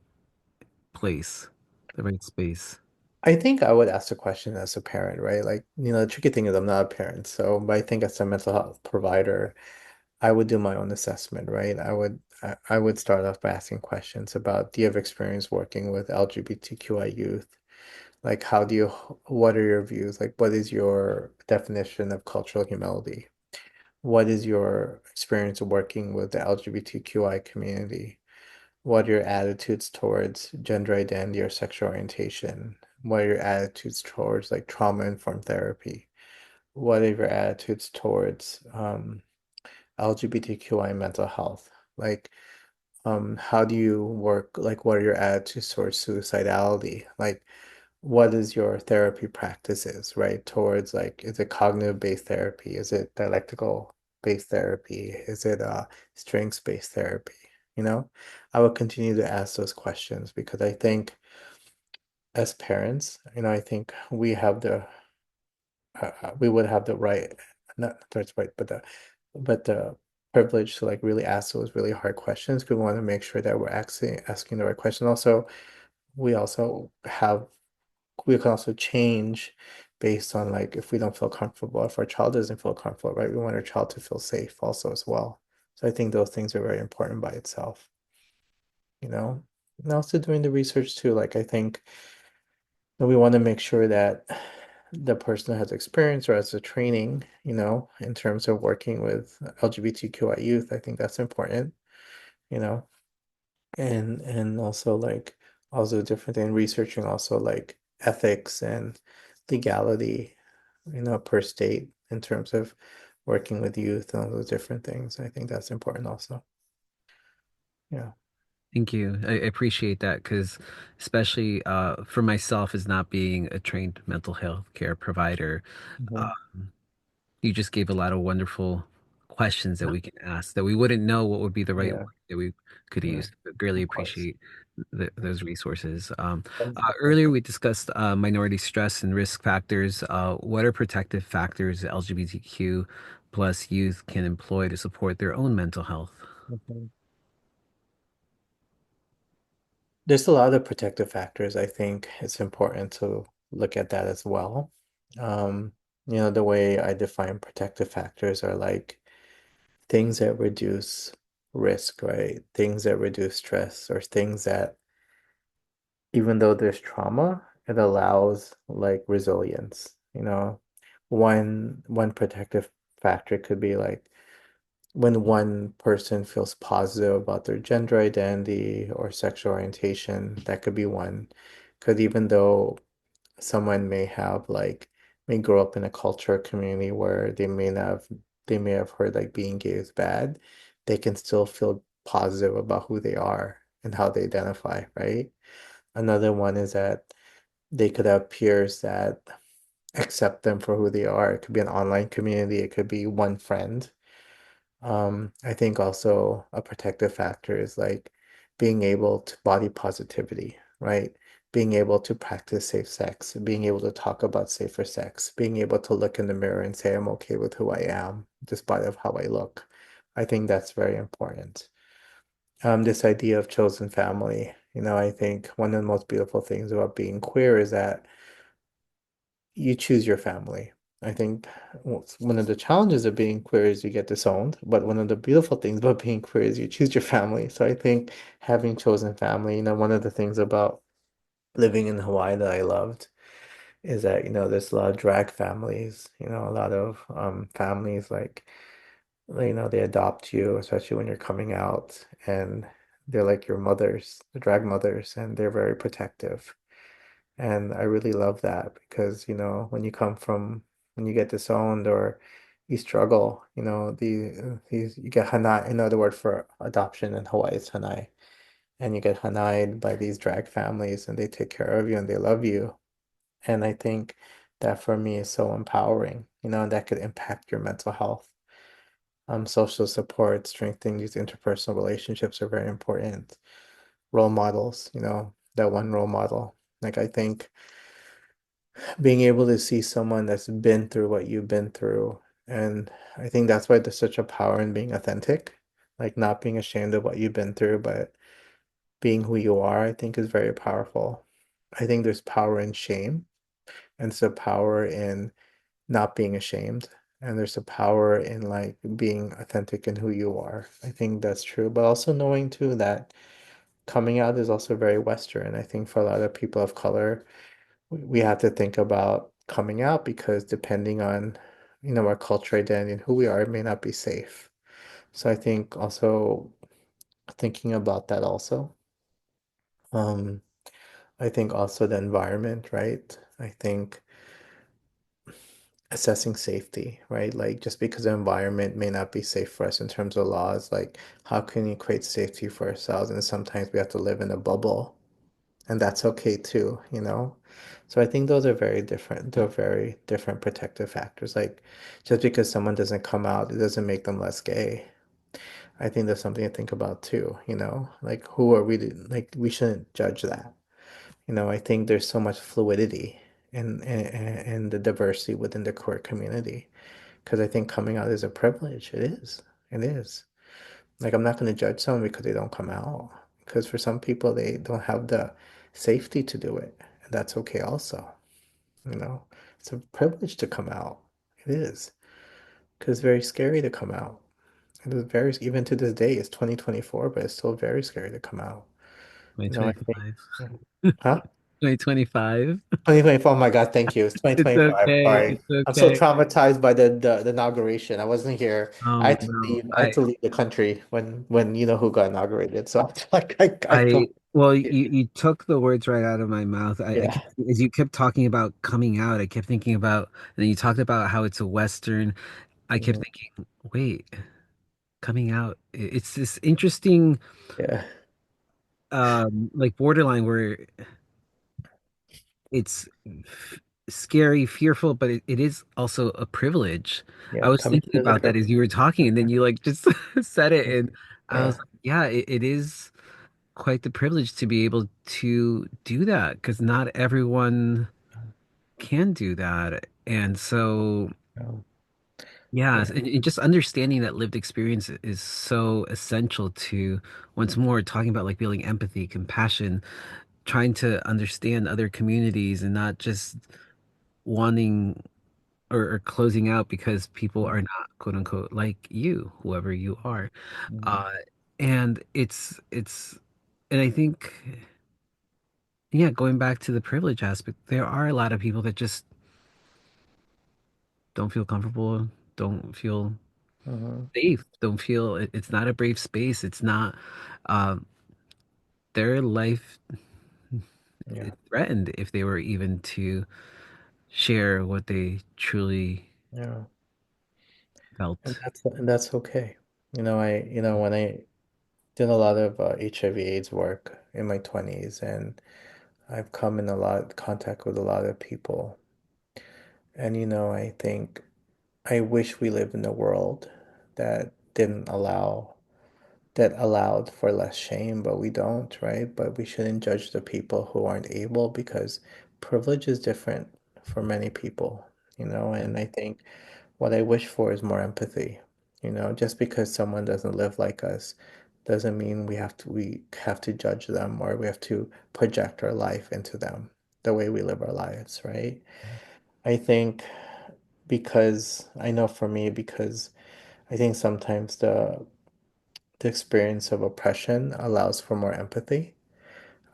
place, the right space? I think I would ask the question as a parent, right? Like, the tricky thing is I'm not a parent. So, but I think as a mental health provider, I would do my own assessment, right? I would start off by asking questions about, do you have experience working with LGBTQI youth? Like, what are your views? Like, what is your definition of cultural humility? What is your experience working with the LGBTQI community? What are your attitudes towards gender identity or sexual orientation? What are your attitudes towards like trauma-informed therapy? What are your attitudes towards LGBTQI mental health? Like, how do you work? Like, what are your attitudes towards suicidality? Like, what is your therapy practices, right? Towards like, is it cognitive-based therapy? Is it dialectical-based therapy? Is it strengths-based therapy? You know, I would continue to ask those questions because I think as parents, I think we would have the right, not the right, but the privilege to like really ask those really hard questions because we want to make sure that we're actually asking the right question. Also, we also have we can also change based on like if we don't feel comfortable, if our child doesn't feel comfortable, right? We want our child to feel safe also as well. So I think those things are very important by itself, you know? And also doing the research too, like I think that we want to make sure that the person has experience or has a training, in terms of working with LGBTQI youth. I think that's important, you know? And also like also different than researching also like ethics and legality, per state in terms of working with youth and all those different things. I think that's important also. Yeah. Thank you. I appreciate that because, especially for myself, as not being a trained mental health care provider, Hmm. um, you just gave a lot of wonderful questions that we can ask that we wouldn't know what would be the right Yeah. word that we could Yeah. use. But really Of course. appreciate those resources. And Earlier, we discussed minority stress and risk factors. What are protective factors LGBTQ plus youth can employ to support their own mental health? mhm. There's a lot of protective factors. I think it's important to look at that as well. Um, the way I define protective factors are like things that reduce risk, right? Things that reduce stress, or things that, even though there's trauma, it allows like resilience. One protective factor could be like when one person feels positive about their gender identity or sexual orientation. That could be one. Because even though someone may grow up in a culture or community where they may have heard like being gay is bad, they can still feel positive about who they are and how they identify, right? Another one is that they could have peers that accept them for who they are. It could be an online community, it could be one friend. I think also a protective factor is like being able to body positivity, right? Being able to practice safe sex, being able to talk about safer sex, being able to look in the mirror and say, I'm okay with who I am, despite of how I look. I think that's very important. This idea of chosen family, I think one of the most beautiful things about being queer is that you choose your family. I think one of the challenges of being queer is you get disowned, but one of the beautiful things about being queer is you choose your family. So I think having chosen family, one of the things about living in Hawaii that I loved is that, there's a lot of drag families, a lot of families like, they adopt you, especially when you're coming out, and they're like your mothers, the drag mothers, and they're very protective. And I really love that because, when you get disowned or you struggle, you get hanai, another word for adoption in Hawaii is hanai. And you get hanai'd by these drag families and they take care of you and they love you. And I think that for me is so empowering, and that could impact your mental health. Social support, strengthening these interpersonal relationships are very important. Role models, that one role model. Like I think being able to see someone that's been through what you've been through. And I think that's why there's such a power in being authentic, like not being ashamed of what you've been through, but being who you are, I think is very powerful. I think there's power in shame, and there's a power in not being ashamed, and there's a power in like being authentic in who you are. I think that's true, but also knowing too that coming out is also very Western. I think for a lot of people of color, we have to think about coming out because depending on, our culture identity and who we are, it may not be safe. So I think also thinking about that also. Um, I think also the environment, right? I think assessing safety, right? Like just because the environment may not be safe for us in terms of laws, like how can you create safety for ourselves? And sometimes we have to live in a bubble, and that's okay too. So I think those are very different. They're very different protective factors. Like just because someone doesn't come out, it doesn't make them less gay. I think there's something to think about too. Like who are we to, like we shouldn't judge that. I think there's so much fluidity in the diversity within the queer community. Because I think coming out is a privilege. It is. It is. Like I'm not going to judge someone because they don't come out. Because for some people, they don't have the safety to do it. And that's okay also. You know, it's a privilege to come out. It is. Because it's very scary to come out. It is very, even to this day, it's 2024, but it's still very scary to come out. I think, 2025. huh? 2025. 2024. Oh my God, thank you. It's It's 2025. okay. Sorry. It's I'm so okay. traumatized by the inauguration. I wasn't here. I Oh had to no. leave. I had to leave the country when you know who got inaugurated. So I feel like I I feel well, you took the words right out of my mouth. I yeah. kept, as you kept talking about coming out, I kept thinking about, and then you talked about how it's a Western. I kept Mhm. thinking, wait. coming out. It's this interesting Yeah. like borderline where it's scary, fearful, but it is also a privilege. I Yeah. was Coming thinking to the about that as you were talking, and then you like just said it, and I was Yeah. like, yeah, it is quite the privilege to be able to do that because not everyone can do that. And so, Yeah. yeah, Yeah. and just understanding that lived experience is so essential to, once more, talking about like building empathy, compassion, trying to understand other communities and not just wanting or closing out because people are not quote unquote like you, whoever you are. Mhm. Uh, and and I think, yeah, going back to the privilege aspect, there are a lot of people that just don't feel comfortable, don't feel Mhm. safe, don't feel it's not a brave space. It's not um, their life is Yeah. threatened if they were even to share what they truly Yeah. And felt. that's okay. When I did a lot of HIV/AIDS work in my 20s, and I've come in a lot contact with a lot of people. And I think I wish we lived in a world that didn't allow that allowed for less shame, but we don't, right? But we shouldn't judge the people who aren't able because privilege is different for many people, and I think what I wish for is more empathy. Just because someone doesn't live like us doesn't mean we have to judge them or we have to project our life into them the way we live our lives, right? I think because I know for me, because I think sometimes the experience of oppression allows for more empathy.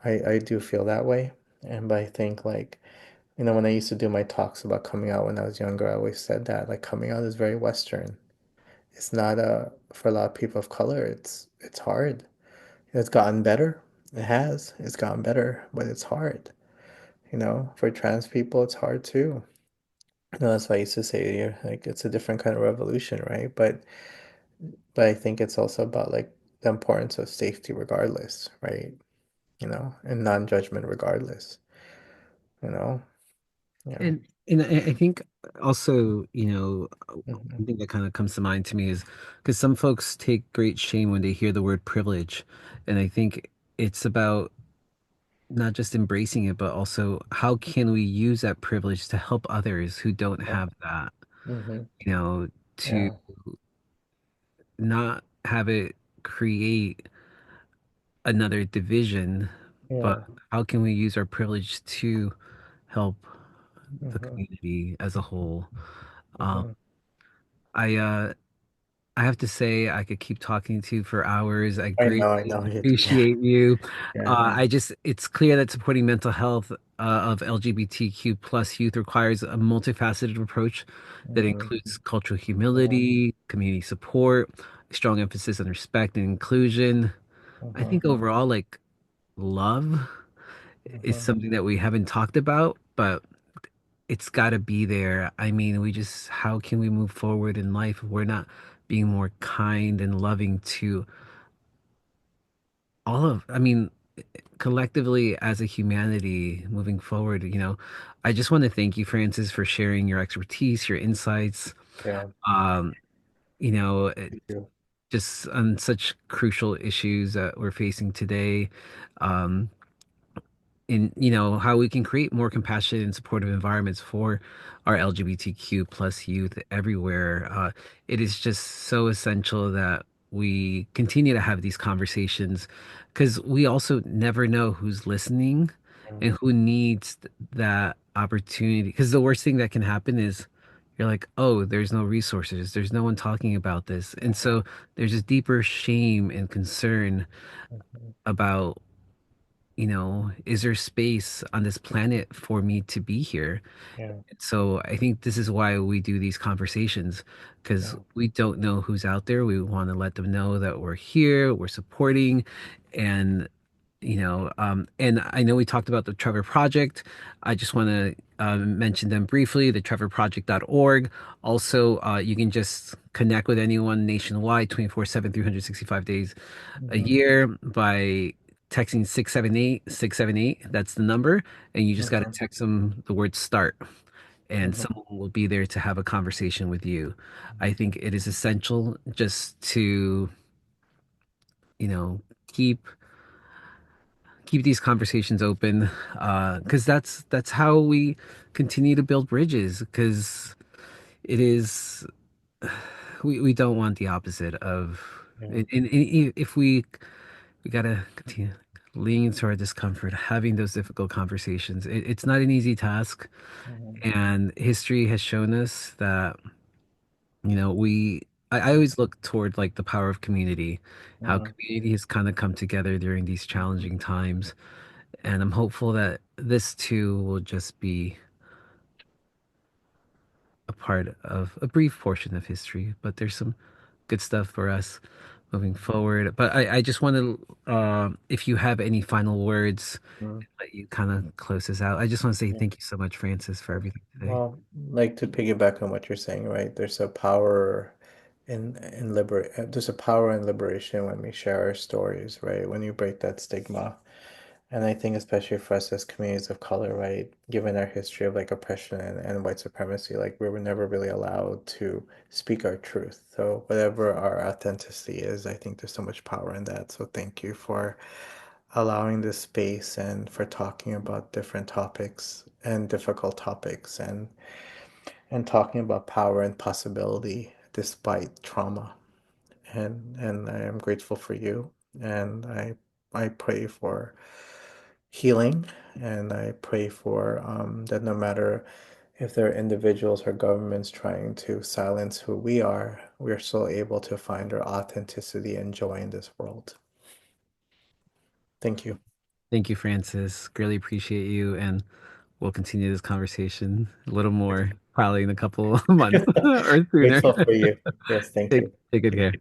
I do feel that way. And but I think like, when I used to do my talks about coming out when I was younger, I always said that like coming out is very Western. It's not for a lot of people of color, it's hard. It's gotten better. It has. It's gotten better, but it's hard. For trans people, it's hard too. That's why I used to say, yeah, like it's a different kind of revolution, right? But I think it's also about like the importance of safety regardless, right? And non-judgment regardless, you know? Yeah. And I think also, Hmm. one thing that kind of comes to mind to me is because some folks take great shame when they hear the word privilege. And I think it's about not just embracing it, but also how can we use that privilege to help others who don't Yeah. have that, Hmm. to Yeah. not have it create another division, but Yeah. how can we use our privilege to help the Hmm. community as a whole? Um, Hmm. I I have to say I could keep talking to you for hours. I I greatly know you do. Yeah. appreciate you. Yeah. It's clear that supporting mental health of LGBTQ plus youth requires a multifaceted approach that Hmm. includes cultural Yeah. humility, community support, a strong emphasis on respect and inclusion. I Hmm. think overall, like love is Hmm. something that we haven't talked about, but it's got to be there. I mean, how can we move forward in life if we're not being more kind and loving to I mean, collectively as a humanity moving forward, I just want to thank you, Francis, for sharing your expertise, your insights, Yeah. um, you know, it- You do. just on such crucial issues that we're facing today. Um, in how we can create more compassionate and supportive environments for our LGBTQ plus youth everywhere. It is just so essential that we continue to have these conversations because we also never know who's listening Mm. and who needs that opportunity. Because the worst thing that can happen is you're like, oh, there's no resources, there's no one talking about this, and so there's a deeper shame and concern Mhm. about is there space on this planet for me to be here? Yeah. So I think this is why we do these conversations because Yeah. we don't know who's out there. We want to let them know that we're here, we're supporting, and And I know we talked about the Trevor Project. I just want to mention them briefly, the trevorproject.org. Also, you can just connect with anyone nationwide, 24/7, 365 days a Mm-hmm. year by texting 678 678. That's the number. And you just got to Mm-hmm. text them the word start, and Mm-hmm. someone will be there to have a conversation with you. I think it is essential just to, you know, keep these conversations open, because that's how we continue to build bridges, because it is, we don't want the opposite of, Yeah. and if we gotta continue leaning into our discomfort, having those difficult conversations. It's not an easy task, Mm-hmm. and history has shown us that, I always look toward like the power of community, how Mm-hmm. community has kind of come together during these challenging times. And I'm hopeful that this too will just be a part of a brief portion of history, but there's some good stuff for us moving forward. But I just want to, if you have any final words, Mm-hmm. let you kind of close this out. I just want to say Yeah. thank you so much, Francis, for everything today. Well, like to piggyback on what you're saying, right? There's a power in there's a power in liberation when we share our stories, right? When you break that stigma. And I think especially for us as communities of color, right, given our history of like oppression and white supremacy, like we were never really allowed to speak our truth. So whatever our authenticity is, I think there's so much power in that. So thank you for allowing this space and for talking about different topics and difficult topics and talking about power and possibility despite trauma. And I am grateful for you. And I pray for healing, and I pray for that no matter if there are individuals or governments trying to silence who we are, we're still able to find our authenticity and joy in this world. Thank you. Thank you, Francis. Greatly appreciate you, and we'll continue this conversation a little more probably in a couple of months or sooner. Grateful for you. Yes, thank Take, you. take good care.